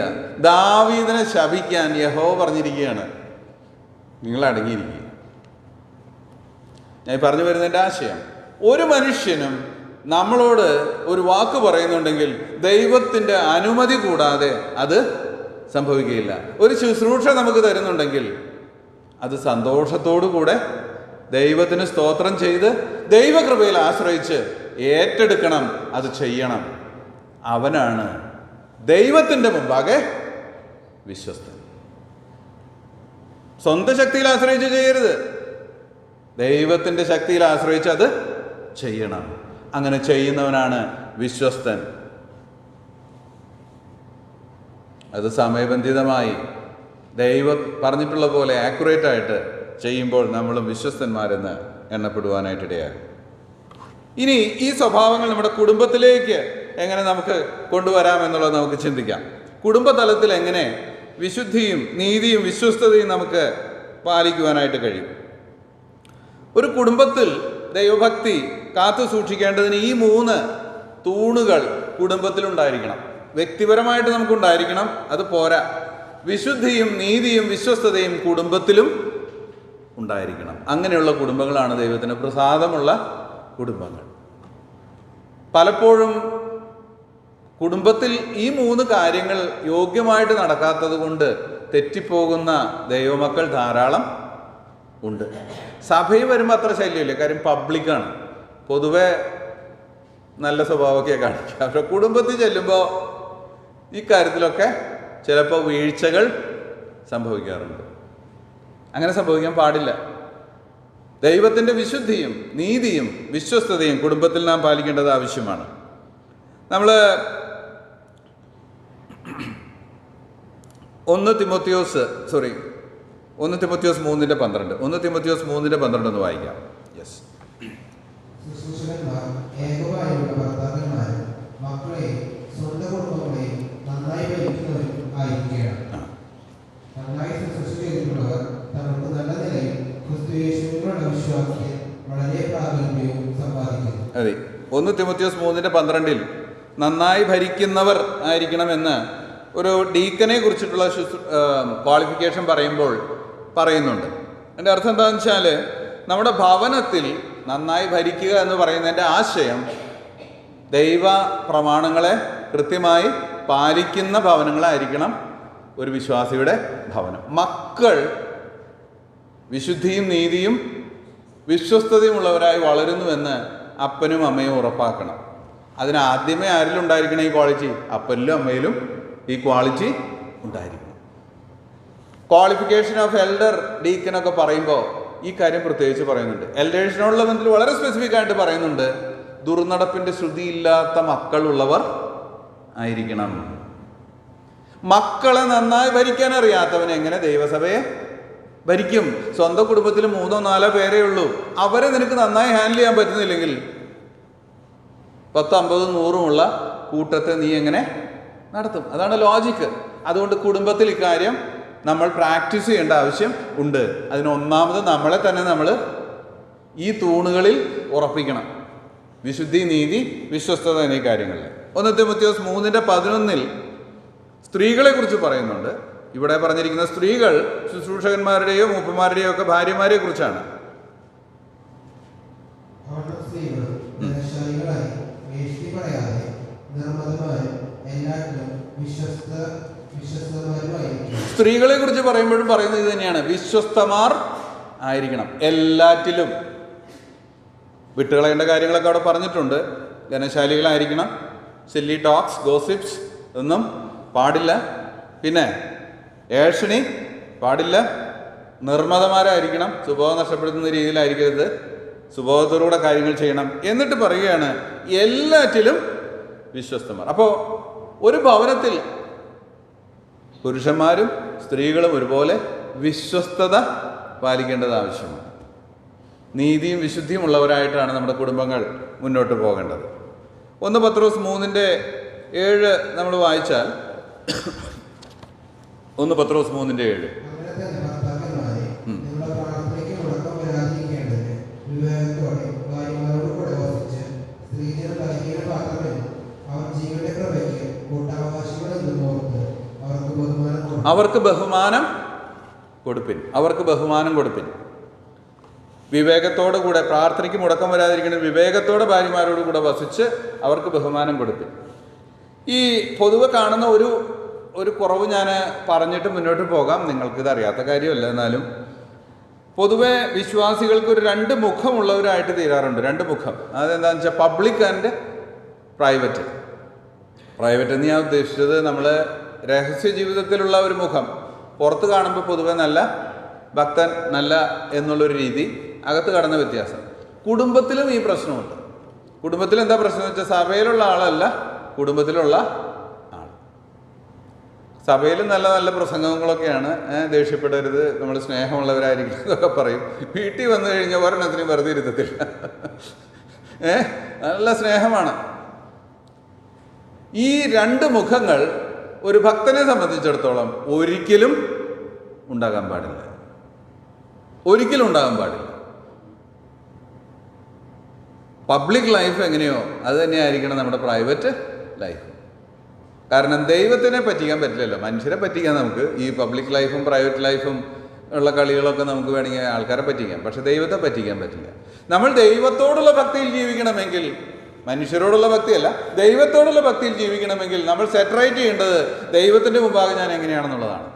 Speaker 1: ദാവീദിനെ ശപിക്കാൻ യഹോവ പറഞ്ഞിരിക്കുകയാണ്. നിങ്ങൾ അടങ്ങിയിരിക്കുക. ഞാൻ പറഞ്ഞു വരുന്നതിൻ്റെ ആശയം, ഒരു മനുഷ്യനും നമ്മളോട് ഒരു വാക്ക് പറയുന്നുണ്ടെങ്കിൽ ദൈവത്തിൻ്റെ അനുമതി കൂടാതെ അത് സംഭവിക്കുകയില്ല. ഒരു ശുശ്രൂഷ നമുക്ക് തരുന്നുണ്ടെങ്കിൽ അത് സന്തോഷത്തോടു കൂടെ ദൈവത്തിന് സ്തോത്രം ചെയ്ത് ദൈവകൃപയിൽ ആശ്രയിച്ച് ഏറ്റെടുക്കണം, അത് ചെയ്യണം. അവനാണ് ദൈവത്തിൻ്റെ മുമ്പാകെ വിശ്വസ്തൻ. സ്വന്തം ശക്തിയിൽ ആശ്രയിച്ച് ചെയ്യരുത്, ദൈവത്തിൻ്റെ ശക്തിയിൽ ആശ്രയിച്ച് അത് ചെയ്യണം. അങ്ങനെ ചെയ്യുന്നവനാണ് വിശ്വസ്തൻ. അത് സമയബന്ധിതമായി ദൈവം പറഞ്ഞിട്ടുള്ള പോലെ ആക്യുറേറ്റ് ആയിട്ട് ചെയ്യുമ്പോൾ നമ്മളും വിശ്വസ്തന്മാരെന്ന് എണ്ണപ്പെടുവാനായിട്ടിടയാകും. ഇനി ഈ സ്വഭാവങ്ങൾ നമ്മുടെ കുടുംബത്തിലേക്ക് എങ്ങനെ നമുക്ക് കൊണ്ടുവരാമെന്നുള്ളത് നമുക്ക് ചിന്തിക്കാം. കുടുംബതലത്തിൽ എങ്ങനെ വിശുദ്ധിയും നീതിയും വിശ്വസ്തതയും നമുക്ക് പാലിക്കുവാനായിട്ട് കഴിയും? ഒരു കുടുംബത്തിൽ ദൈവഭക്തി കാത്തു സൂക്ഷിക്കേണ്ടതിന് ഈ 3 തൂണുകൾ കുടുംബത്തിലുണ്ടായിരിക്കണം. വ്യക്തിപരമായിട്ട് നമുക്കുണ്ടായിരിക്കണം, അത് പോരാ. വിശുദ്ധിയും നീതിയും വിശ്വസ്തതയും കുടുംബത്തിലും ഉണ്ടായിരിക്കണം. അങ്ങനെയുള്ള കുടുംബങ്ങളാണ് ദൈവത്തിന് പ്രസാദമുള്ള കുടുംബങ്ങൾ. പലപ്പോഴും കുടുംബത്തിൽ ഈ 3 കാര്യങ്ങൾ യോഗ്യമായിട്ട് നടക്കാത്തത് കൊണ്ട് തെറ്റിപ്പോകുന്ന ദൈവമക്കൾ ധാരാളം ഉണ്ട്. സഭയിൽ വരുമ്പോൾ അത്ര ശല്യമില്ല, കാര്യം പബ്ലിക്കാണ്, പൊതുവെ നല്ല സ്വഭാവമൊക്കെ കാണിക്കുക. പക്ഷെ കുടുംബത്തിൽ ചെല്ലുമ്പോൾ ഈ കാര്യത്തിലൊക്കെ ചിലപ്പോൾ വീഴ്ചകൾ സംഭവിക്കാറുണ്ട്. അങ്ങനെ സംഭവിക്കാൻ പാടില്ല. ദൈവത്തിൻ്റെ വിശുദ്ധിയും നീതിയും വിശ്വസ്തതയും കുടുംബത്തിൽ നാം പാലിക്കേണ്ടത് ആവശ്യമാണ്. നമ്മൾ 1 തിമോത്തിയോസ് 3:12 1 തിമോത്തിയോസ് 3:12 ഒന്ന് വായിക്കാം. യെസ്.
Speaker 2: ശുശ്രൂഷകന്മാർ ഏകമായുള്ള ഭർത്താക്കന്മാരും മക്കളെയും സ്വന്തം കുടുംബങ്ങളെയും നന്നായി ഭരിക്കുന്നവരും ആയിരിക്കണം. നന്നായി ശുശ്രൂഷ ചെയ്തിട്ടുള്ളവർ തങ്ങൾക്ക് നല്ല നിലയിൽ ക്രിസ്തുയേശുവിനുള്ള വിശ്വാസത്തിൽ വളരെ പ്രാഗൽഭ്യവും സമ്പാദിക്കുന്നു.
Speaker 1: അതെ, 1 തിമോത്തിയോസ് 3:12 നന്നായി ഭരിക്കുന്നവർ ആയിരിക്കണമെന്ന് ഒരു ഡീക്കനെ കുറിച്ചിട്ടുള്ള ക്വാളിഫിക്കേഷൻ പറയുമ്പോൾ പറയുന്നുണ്ട്. എൻ്റെ അർത്ഥം എന്താണെന്ന് വെച്ചാൽ, നമ്മുടെ ഭവനത്തിൽ നന്നായി ഭരിക്കുക എന്ന് പറയുന്നതിൻ്റെ ആശയം ദൈവ പ്രമാണങ്ങളെ കൃത്യമായി പാലിക്കുന്ന ഭവനങ്ങളായിരിക്കണം ഒരു വിശ്വാസിയുടെ ഭവനം. മക്കൾ വിശുദ്ധിയും നീതിയും വിശ്വസ്തതയുമുള്ളവരായി വളരുന്നുവെന്ന് അപ്പനും അമ്മയും ഉറപ്പാക്കണം. അതിനാദ്യമേ ആരിലും ഉണ്ടായിരിക്കണം ഈ ക്വാളിറ്റി? അപ്പനിലും അമ്മയിലും ഈ ക്വാളിറ്റി ഉണ്ടായിരിക്കണം. ക്വാളിഫിക്കേഷൻ ഓഫ് എൽഡർ ഡീക്കനൊക്കെ പറയുമ്പോൾ ഈ കാര്യം പ്രത്യേകിച്ച് പറയുന്നുണ്ട്. എൽഡേഴ്സിനോടുള്ള ബന്ധത്തിൽ വളരെ സ്പെസിഫിക് ആയിട്ട് പറയുന്നുണ്ട്, ദുർനടപ്പിൻ്റെ ശ്രുതിയില്ലാത്ത മക്കളുള്ളവർ ആയിരിക്കണം. മക്കളെ നന്നായി ഭരിക്കാൻ അറിയാത്തവൻ എങ്ങനെ ദൈവസഭയെ ഭരിക്കും? സ്വന്തം കുടുംബത്തിൽ 3-4 പേരേ ഉള്ളൂ, അവരെ നിനക്ക് നന്നായി ഹാൻഡിൽ ചെയ്യാൻ പറ്റുന്നില്ലെങ്കിൽ 10-50-100 കൂട്ടത്തെ നീ എങ്ങനെ നടത്തും? അതാണ് ലോജിക്ക്. അതുകൊണ്ട് കുടുംബത്തിൽ ഇക്കാര്യം നമ്മൾ പ്രാക്ടീസ് ചെയ്യേണ്ട ആവശ്യം ഉണ്ട്. അതിന് ഒന്നാമത് നമ്മളെ തന്നെ നമ്മൾ ഈ തൂണുകളിൽ ഉറപ്പിക്കണം. വിശുദ്ധി, നീതി, വിശ്വസ്തത എന്നീ കാര്യങ്ങളിൽ. 1 തിമോത്തിയോസ് 3:11 സ്ത്രീകളെ കുറിച്ച് പറയുന്നുണ്ട്. ഇവിടെ പറഞ്ഞിരിക്കുന്ന സ്ത്രീകൾ ശുശ്രൂഷകന്മാരുടെയോ മൂപ്പന്മാരുടെയോ ഒക്കെ ഭാര്യമാരെ കുറിച്ചാണ്. സ്ത്രീകളെ കുറിച്ച് പറയുമ്പോഴും പറയുന്നത് ഇത് തന്നെയാണ്, വിശ്വസ്തമാർ ആയിരിക്കണം എല്ലാറ്റിലും. വിട്ടുകളയേണ്ട കാര്യങ്ങളൊക്കെ അവിടെ പറഞ്ഞിട്ടുണ്ട്. ധനശാലികളായിരിക്കണം, സില്ലി ടോക്സ്, ഗോസിപ്സ് ഒന്നും പാടില്ല. പിന്നെ ഏഷണി പാടില്ല. നിർമ്മതമാരായിരിക്കണം, സ്വഭാവം നഷ്ടപ്പെടുത്തുന്ന രീതിയിലായിരിക്കരുത്, സ്വഭാവത്തോടുകൂടെ കാര്യങ്ങൾ ചെയ്യണം. എന്നിട്ട് പറയുകയാണ് എല്ലാറ്റിലും വിശ്വസ്തന്മാർ. അപ്പോൾ ഒരു ഭവനത്തിൽ പുരുഷന്മാരും സ്ത്രീകളും ഒരുപോലെ വിശ്വസ്തത പാലിക്കേണ്ടത് ആവശ്യമാണ്. നീതിയും വിശുദ്ധിയും ഉള്ളവരായിട്ടാണ് നമ്മുടെ കുടുംബങ്ങൾ മുന്നോട്ട് പോകേണ്ടത്. 1 പത്രോസ് 3:7 നമ്മൾ വായിച്ചാൽ 1 പത്രോസ് 3:7
Speaker 2: അങ്ങനെ തന്നെ ഭർത്താക്കന്മാരെ, നിങ്ങളുടെ പ്രാർത്ഥനയ്ക്ക് മുടക്കം വരാതിരിക്കേണ്ടതിന് വിവേകത്തോടെ ഭാര്യമാരോട് കൂടെ വസിച്ച് സ്ത്രീജന ബലഹീന പാത്രമെന്നും അവർ ജീവന്റെ കൃപയ്ക്ക് കൂട്ടാവകാശികളെന്നും ഓർത്ത് അവർക്ക് ബഹുമാനം കൊടുക്കും.
Speaker 1: അവർക്ക് ബഹുമാനം കൊടുപ്പിൻ. വിവേകത്തോടു കൂടെ പ്രാർത്ഥനയ്ക്ക് മുടക്കം വരാതിരിക്കുന്നത് വിവേകത്തോടെ ഭാര്യമാരോട് കൂടെ വസിച്ച് അവർക്ക് ബഹുമാനം കൊടുപ്പിൻ. ഈ പൊതുവെ കാണുന്ന ഒരു കുറവ് ഞാൻ പറഞ്ഞിട്ട് മുന്നോട്ട് പോകാം. നിങ്ങൾക്കിത് അറിയാത്ത കാര്യമല്ല, എന്നാലും പൊതുവെ വിശ്വാസികൾക്ക് ഒരു 2 മുഖമുള്ളവരായിട്ട് തീരാറുണ്ട്. 2 മുഖം. അതെന്താണെന്ന് വെച്ചാൽ പബ്ലിക് ആൻഡ് പ്രൈവറ്റ്. പ്രൈവറ്റ് എന്ന് ഞാൻ ഉദ്ദേശിച്ചത് നമ്മൾ രഹസ്യ ജീവിതത്തിലുള്ള ഒരു മുഖം. പുറത്ത് കാണുമ്പോൾ പൊതുവെ നല്ല ഭക്തൻ, നല്ല എന്നുള്ളൊരു രീതി, അകത്ത് കടന്ന വ്യത്യാസം. കുടുംബത്തിലും ഈ പ്രശ്നമുണ്ട്. കുടുംബത്തിൽ എന്താ പ്രശ്നം എന്ന് വെച്ചാൽ സഭയിലുള്ള ആളല്ല കുടുംബത്തിലുള്ള ആൾ. സഭയിൽ നല്ല നല്ല പ്രസംഗങ്ങളൊക്കെയാണ്, ദേഷ്യപ്പെടരുത്, നമ്മൾ സ്നേഹമുള്ളവരായിരിക്കും എന്നൊക്കെ പറയും. വീട്ടിൽ വന്നു കഴിഞ്ഞാൽ ഒരെണ്ണത്തിനും വെറുതെ ഇരുത്തത്തില്ല. നല്ല സ്നേഹമാണ്. ഈ 2 മുഖങ്ങൾ ഒരു ഭക്തനെ സംബന്ധിച്ചിടത്തോളം ഒരിക്കലും ഉണ്ടാകാൻ പാടില്ല. ഒരിക്കലും ഉണ്ടാകാൻ പാടില്ല. പബ്ലിക് ലൈഫ് എങ്ങനെയോ അത് തന്നെയായിരിക്കണം നമ്മുടെ പ്രൈവറ്റ് ലൈഫ്. കാരണം ദൈവത്തിനെ പറ്റിക്കാൻ പറ്റില്ലല്ലോ. മനുഷ്യരെ പറ്റിക്കാൻ നമുക്ക് ഈ പബ്ലിക് ലൈഫും പ്രൈവറ്റ് ലൈഫും ഉള്ള കളികളൊക്കെ നമുക്ക് വേണമെങ്കിൽ ആൾക്കാരെ പറ്റിക്കാം, പക്ഷെ ദൈവത്തെ പറ്റിക്കാൻ പറ്റില്ല. നമ്മൾ ദൈവത്തോടുള്ള ഭക്തിയിൽ ജീവിക്കണമെങ്കിൽ, മനുഷ്യരോടുള്ള ഭക്തിയല്ല, ദൈവത്തോടുള്ള ഭക്തിയിൽ ജീവിക്കണമെങ്കിൽ നമ്മൾ സെറ്ററേറ്റ് ചെയ്യേണ്ടത് ദൈവത്തിൻ്റെ മുമ്പാകെ ഞാൻ എങ്ങനെയാണെന്നുള്ളതാണ്.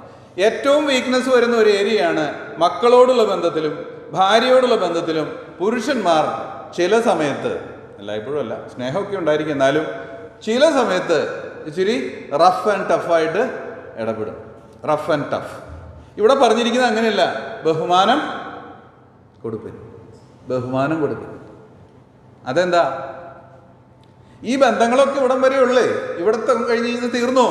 Speaker 1: ഏറ്റവും വീക്ക്നെസ് വരുന്ന ഒരു ഏരിയയാണ് മക്കളോടുള്ള ബന്ധത്തിലും ഭാര്യയോടുള്ള ബന്ധത്തിലും. പുരുഷന്മാർ ചില സമയത്ത്, എല്ലായ്പ്പോഴും അല്ല, സ്നേഹമൊക്കെ ഉണ്ടായിരിക്കും, എന്നാലും ചില സമയത്ത് ഇച്ചിരി റഫ് ആൻഡ് ടഫായിട്ട് ഇടപെടും. Rough and tough. ഇവിടെ പറഞ്ഞിരിക്കുന്നത് അങ്ങനെയല്ല. ബഹുമാനം കൊടുപ്പിൻ, ബഹുമാനം കൊടുപ്പിൻ. അതെന്താ? ഈ ബന്ധങ്ങളൊക്കെ ഇവിടം വരെ ഉള്ളേ, ഇവിടത്തെ കഴിഞ്ഞ് കഴിഞ്ഞ് തീർന്നു.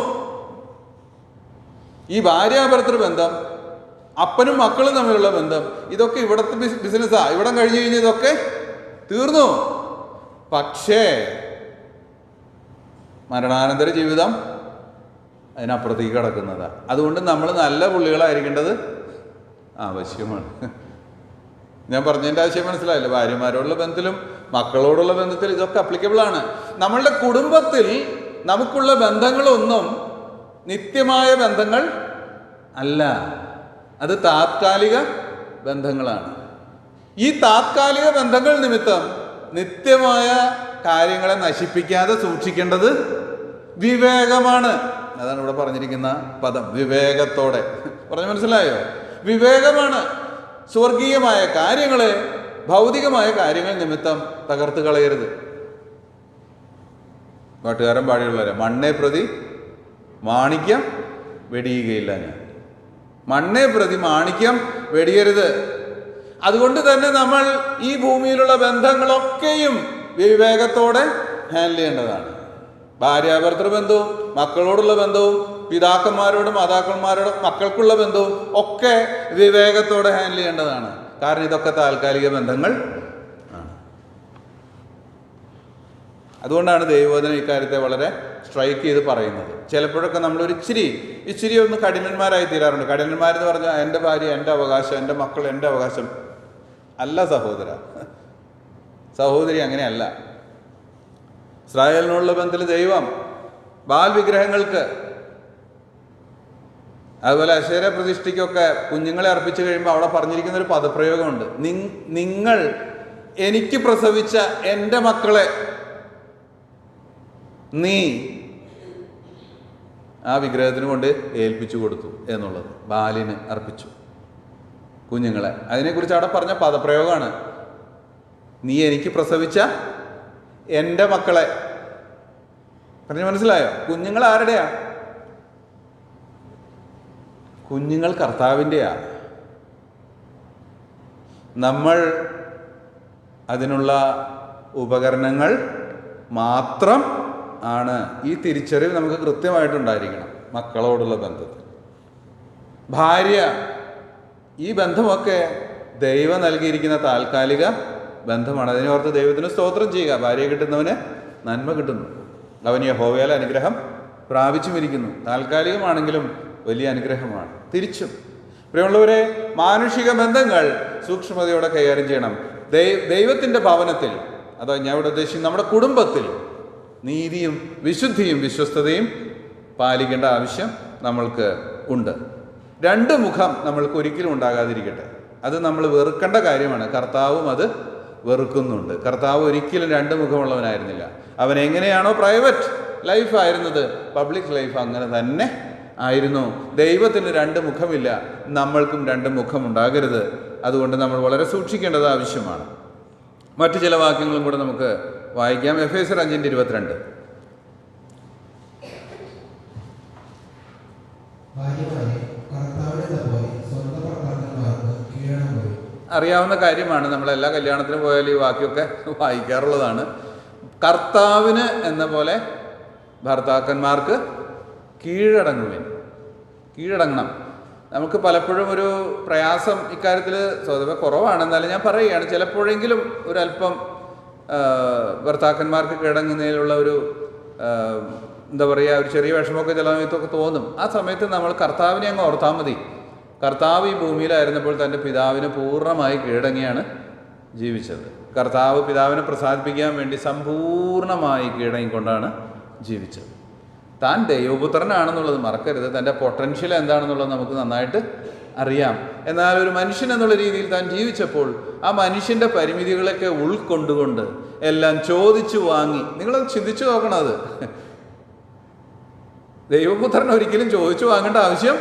Speaker 1: ഈ ഭാര്യാഭർത്തൃ ബന്ധം, അപ്പനും മക്കളും തമ്മിലുള്ള ബന്ധം, ഇതൊക്കെ ഇവിടത്തെ ബിസിനസ്സാ. ഇവിടം കഴിഞ്ഞ് കഴിഞ്ഞ് ഇതൊക്കെ തീർന്നു. പക്ഷേ മരണാനന്തര ജീവിതം അതിനപ്പുറത്തേക്ക് കിടക്കുന്നതാണ്. അതുകൊണ്ട് നമ്മൾ നല്ല പുള്ളികളായിരിക്കേണ്ടത് ആവശ്യമാണ്. ഞാൻ പറഞ്ഞതിൻ്റെ ആവശ്യം മനസ്സിലായില്ല. ഭാര്യമാരോടുള്ള ബന്ധത്തിലും മക്കളോടുള്ള ബന്ധത്തിൽ ഇതൊക്കെ അപ്ലിക്കബിൾ ആണ്. നമ്മളുടെ കുടുംബത്തിൽ നമുക്കുള്ള ബന്ധങ്ങളൊന്നും നിത്യമായ ബന്ധങ്ങൾ അല്ല, അത് താത്കാലിക ബന്ധങ്ങളാണ്. ഈ താത്കാലിക ബന്ധങ്ങൾ നിമിത്തം നിത്യമായ കാര്യങ്ങളെ നശിപ്പിക്കാതെ സൂക്ഷിക്കേണ്ടത് വിവേകമാണ്. അതാണ് ഇവിടെ പറഞ്ഞിരിക്കുന്ന പദം, വിവേകത്തോടെ. പറഞ്ഞു മനസ്സിലായോ? വിവേകമാണ്. സ്വർഗീയമായ കാര്യങ്ങളെ ഭൗതികമായ കാര്യങ്ങൾ നിമിത്തം തകർത്ത് കളയരുത്. പാട്ടുകാരൻ പാടിയുള്ളവരെ, മണ്ണെ പ്രതി മാണിക്യം വെടിയുകയില്ല ഞാൻ. മണ്ണെ പ്രതി മാണിക്യം വെടിയരുത്. അതുകൊണ്ട് തന്നെ നമ്മൾ ഈ ഭൂമിയിലുള്ള ബന്ധങ്ങളൊക്കെയും വിവേകത്തോടെ ഹാൻഡിൽ ചെയ്യേണ്ടതാണ്. ഭാര്യാഭർത്തൃ ബന്ധവും മക്കളോടുള്ള ബന്ധവും പിതാക്കന്മാരോടും മാതാക്കന്മാരോടും മക്കൾക്കുള്ള ബന്ധവും ഒക്കെ വിവേകത്തോടെ ഹാൻഡിൽ ചെയ്യേണ്ടതാണ്. കാരണം ഇതൊക്കെ താൽക്കാലിക ബന്ധങ്ങൾ ആണ്. അതുകൊണ്ടാണ് ദൈവവചനം ഇക്കാര്യത്തെ വളരെ സ്ട്രൈക്ക് ചെയ്ത് പറയുന്നത്. ചിലപ്പോഴൊക്കെ നമ്മളൊരു ഇച്ചിരി ഒന്ന് കഠിനന്മാരായി തീരാറുണ്ട്. കഠിനന്മാരെന്ന് പറഞ്ഞാൽ എൻ്റെ ഭാര്യ എൻ്റെ അവകാശം, എൻ്റെ മക്കൾ എൻ്റെ അവകാശം. അല്ല സഹോദരി, അങ്ങനെയല്ല. ഇസ്രായേലിനോടുള്ള ബന്ധത്തിൽ ദൈവം ബാൽ വിഗ്രഹങ്ങൾക്ക്, അതുപോലെ അശേര പ്രതിഷ്ഠയ്ക്കൊക്കെ കുഞ്ഞുങ്ങളെ അർപ്പിച്ചു കഴിയുമ്പോൾ അവിടെ പറഞ്ഞിരിക്കുന്ന ഒരു പദപ്രയോഗമുണ്ട്. നിങ്ങൾ എനിക്ക് പ്രസവിച്ച എൻ്റെ മക്കളെ നീ ആ വിഗ്രഹത്തിന് കൊണ്ട് ഏൽപ്പിച്ചു കൊടുത്തു എന്നുള്ളത്. ബാലിന് അർപ്പിച്ചു കുഞ്ഞുങ്ങളെ. അതിനെക്കുറിച്ച് അവിടെ പറഞ്ഞ പദപ്രയോഗമാണ്. നീ എനിക്ക് പ്രസവിച്ച എൻ്റെ മക്കളെ. പറഞ്ഞു മനസ്സിലായോ? കുഞ്ഞുങ്ങൾ ആരുടെയാ? കുഞ്ഞുങ്ങൾ കർത്താവിൻ്റെയാ. നമ്മൾ അതിനുള്ള ഉപകരണങ്ങൾ മാത്രം ആണ്. ഈ തിരിച്ചറിവ് നമുക്ക് കൃത്യമായിട്ടുണ്ടായിരിക്കണം മക്കളോടുള്ള ബന്ധത്തിൽ. ഭാര്യ, ഈ ബന്ധമൊക്കെ ദൈവം നൽകിയിരിക്കുന്ന താൽക്കാലിക ബന്ധമാണ്. അതിനോർത്ത് ദൈവത്തിന് സ്തോത്രം ചെയ്യുക. ഭാര്യയെ കിട്ടുന്നവന് നന്മ കിട്ടുന്നു, അവൻ യഹോവയാൽ അനുഗ്രഹം പ്രാപിച്ചുമിരിക്കുന്നു. താൽക്കാലികമാണെങ്കിലും വലിയ അനുഗ്രഹമാണ്. തിരിച്ചും പ്രിയമുള്ളവരെ, മാനുഷിക ബന്ധങ്ങൾ സൂക്ഷ്മതയോടെ കൈകാര്യം ചെയ്യണം. ദൈവത്തിൻ്റെ ഭവനത്തിൽ, അതോ ഞാൻ ഇവിടെ ഉദ്ദേശിക്കുന്നത് നമ്മുടെ കുടുംബത്തിൽ, നീതിയും വിശുദ്ധിയും വിശ്വസ്തതയും പാലിക്കേണ്ട ആവശ്യം നമ്മൾക്ക് ഉണ്ട്. രണ്ട് മുഖം നമ്മൾക്ക് ഒരിക്കലും ഉണ്ടാകാതിരിക്കട്ടെ. അത് നമ്മൾ വെറുക്കേണ്ട കാര്യമാണ്. കർത്താവും അത് വെറുക്കുന്നുണ്ട്. കർത്താവ് ഒരിക്കലും രണ്ട് മുഖമുള്ളവനായിരുന്നില്ല. അവൻ എങ്ങനെയാണോ പ്രൈവറ്റ് ലൈഫ് ആയിരുന്നത്, പബ്ലിക് ലൈഫ് അങ്ങനെ തന്നെ ആയിരുന്നു. ദൈവത്തിന് രണ്ട് മുഖമില്ല, നമ്മൾക്കും രണ്ട് മുഖമുണ്ടാകരുത്. അതുകൊണ്ട് നമ്മൾ വളരെ സൂക്ഷിക്കേണ്ടത് ആവശ്യമാണ്. മറ്റു ചില വാക്യങ്ങളും കൂടെ നമുക്ക് വായിക്കാം. എഫേസ്യർ 5:22. അറിയാവുന്ന കാര്യമാണ്. നമ്മളെല്ലാ കല്യാണത്തിനും പോയാലും ഈ വാക്യമൊക്കെ വായിക്കാറുള്ളതാണ്. കർത്താവിന് എന്ന പോലെ ഭർത്താക്കന്മാർക്ക് കീഴടങ്ങണം. നമുക്ക് പലപ്പോഴും ഒരു പ്രയാസം ഇക്കാര്യത്തിൽ സ്വതവേ കുറവാണ്. എന്നാലും ഞാൻ പറയുകയാണ്, ചിലപ്പോഴെങ്കിലും ഒരല്പം ഭർത്താക്കന്മാർക്ക് കീഴടങ്ങുന്നതിലുള്ള ഒരു എന്താ പറയുക, ഒരു ചെറിയ വിഷമമൊക്കെ ചില സമയത്തൊക്കെ തോന്നും. ആ സമയത്ത് നമ്മൾ കർത്താവിനെ അങ്ങ് ഓർത്താൽ മതി. കർത്താവ് ഈ ഭൂമിയിലായിരുന്നപ്പോൾ തൻ്റെ പിതാവിന് പൂർണ്ണമായി കീഴടങ്ങിയാണ് ജീവിച്ചത്. കർത്താവ് പിതാവിനെ പ്രസാദിപ്പിക്കാൻ വേണ്ടി സമ്പൂർണ്ണമായി കീഴടങ്ങിക്കൊണ്ടാണ് ജീവിച്ചത്. താൻ ദൈവപുത്രനാണെന്നുള്ളത് മറക്കരുത്. തൻ്റെ പൊട്ടൻഷ്യൽ എന്താണെന്നുള്ളത് നമുക്ക് നന്നായിട്ട് അറിയാം. എന്നാൽ ഒരു മനുഷ്യൻ എന്നുള്ള രീതിയിൽ താൻ ജീവിച്ചപ്പോൾ ആ മനുഷ്യൻ്റെ പരിമിതികളൊക്കെ ഉൾക്കൊണ്ടുകൊണ്ട് എല്ലാം ചോദിച്ചു വാങ്ങി. നിങ്ങളത് ചിന്തിച്ചു നോക്കണം. അത് ദൈവപുത്രൻ ഒരിക്കലും ചോദിച്ചു വാങ്ങേണ്ട ആവശ്യം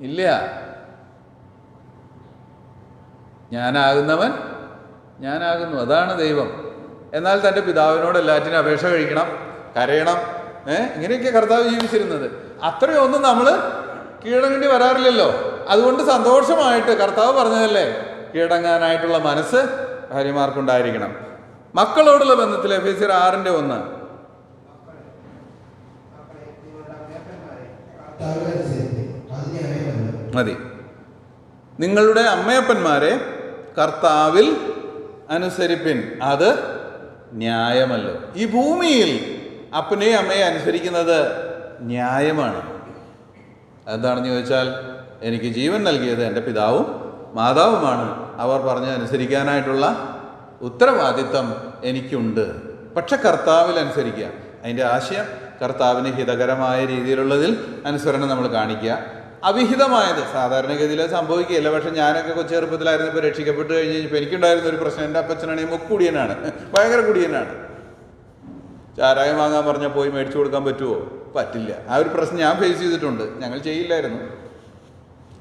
Speaker 1: ഇല്ല. ഞാനാകുന്നവൻ ഞാനാകുന്നു, അതാണ് ദൈവം. എന്നാൽ തൻ്റെ പിതാവിനോട് എല്ലാറ്റിനും അപേക്ഷ കഴിക്കണം, കരയണം. ഇങ്ങനെയൊക്കെ കർത്താവ് ജീവിച്ചിരുന്നത്. അത്രയൊന്നും നമ്മൾ കീഴടങ്ങേണ്ടി വരാറില്ലല്ലോ. അതുകൊണ്ട് സന്തോഷമായിട്ട് കർത്താവ് പറഞ്ഞതല്ലേ, കീഴടങ്ങാനായിട്ടുള്ള മനസ്സ് ഭാര്യമാർക്കുണ്ടായിരിക്കണം. മക്കളോടുള്ള ബന്ധത്തിൽ എഫേസ്യർ 6:1 മതി. നിങ്ങളുടെ അമ്മയപ്പന്മാരെ കർത്താവിൽ അനുസരിപ്പിൻ, അത് ന്യായമല്ലോ. ഈ ഭൂമിയിൽ അപ്പനെയും അമ്മയെ അനുസരിക്കുന്നത് ന്യായമാണ്. എന്താണെന്ന് ചോദിച്ചാൽ, എനിക്ക് ജീവൻ നൽകിയത് എൻ്റെ പിതാവും മാതാവുമാണ്. അവർ പറഞ്ഞ് അനുസരിക്കാനായിട്ടുള്ള ഉത്തരവാദിത്തം എനിക്കുണ്ട്. പക്ഷെ കർത്താവിൽ അനുസരിക്കുക. അതിൻ്റെ ആശയം കർത്താവിന് ഹിതകരമായ രീതിയിലുള്ളതിൽ അനുസരണം നമ്മൾ കാണിക്കുക. അവിഹിതമായത് സാധാരണഗതിയിൽ സംഭവിക്കുകയില്ല. പക്ഷെ ഞാനൊക്കെ ചെറുപ്പത്തിലായിരുന്നപ്പോൾ രക്ഷിക്കപ്പെട്ട് കഴിഞ്ഞ് കഴിഞ്ഞപ്പോൾ എനിക്കുണ്ടായിരുന്ന ഒരു പ്രശ്നം, എൻ്റെ അപ്പച്ചനാണെങ്കിൽ മുക്കുടിയനാണ്, ഭയങ്കര കുടിയനാണ്. ചാരായം വാങ്ങാൻ പറഞ്ഞാൽ പോയി മേടിച്ചു കൊടുക്കാൻ പറ്റുമോ? പറ്റില്ല. ആ ഒരു പ്രശ്നം ഞാൻ ഫേസ് ചെയ്തിട്ടുണ്ട്. ഞങ്ങൾ ചെയ്യില്ലായിരുന്നു.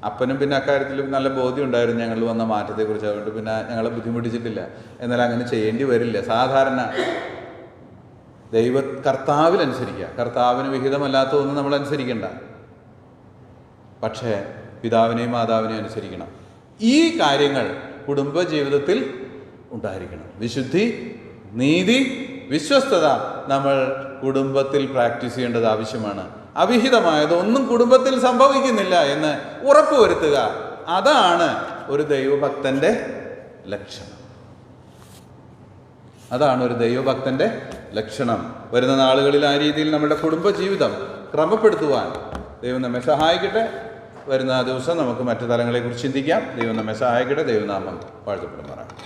Speaker 1: അപ്പനും പിന്നെ അക്കാര്യത്തിലും നല്ല ബോധ്യം ഉണ്ടായിരുന്നു ഞങ്ങളിൽ വന്ന മാറ്റത്തെക്കുറിച്ച്. അതുകൊണ്ട് പിന്നെ ഞങ്ങളെ ബുദ്ധിമുട്ടിച്ചിട്ടില്ല. എന്നാൽ അങ്ങനെ ചെയ്യേണ്ടി വരില്ല. സാധാരണ കർത്താവിൽ അനുസരിക്കുക. കർത്താവിന് വിഹിതമല്ലാത്ത ഒന്നും നമ്മൾ അനുസരിക്കേണ്ട. പക്ഷേ പിതാവിനെയും മാതാവിനെയും അനുസരിക്കണം. ഈ കാര്യങ്ങൾ കുടുംബ ജീവിതത്തിൽ ഉണ്ടായിരിക്കണം. വിശുദ്ധി, നീതി, വിശ്വസ്തത നമ്മൾ കുടുംബത്തിൽ പ്രാക്ടീസ് ചെയ്യേണ്ടത് ആവശ്യമാണ്. അവിഹിതമായതൊന്നും കുടുംബത്തിൽ സംഭവിക്കുന്നില്ല എന്ന് ഉറപ്പുവരുത്തുക. അതാണ് ഒരു ദൈവഭക്തൻ്റെ ലക്ഷണം. അതാണ് ഒരു ദൈവഭക്തൻ്റെ ലക്ഷണം. വരുന്ന നാളുകളിൽ ആ രീതിയിൽ നമ്മുടെ കുടുംബജീവിതം ക്രമപ്പെടുത്തുവാൻ ദൈവം നമ്മെ സഹായിക്കട്ടെ. വരുന്ന ദിവസം നമുക്ക് മറ്റു തലങ്ങളെക്കുറിച്ച് ചിന്തിക്കാം. ദൈവം നമ്മെ സഹായിക്കട്ടെ. ദൈവനാമം വാഴ്ത്തപ്പെടുമാറാകട്ടെ.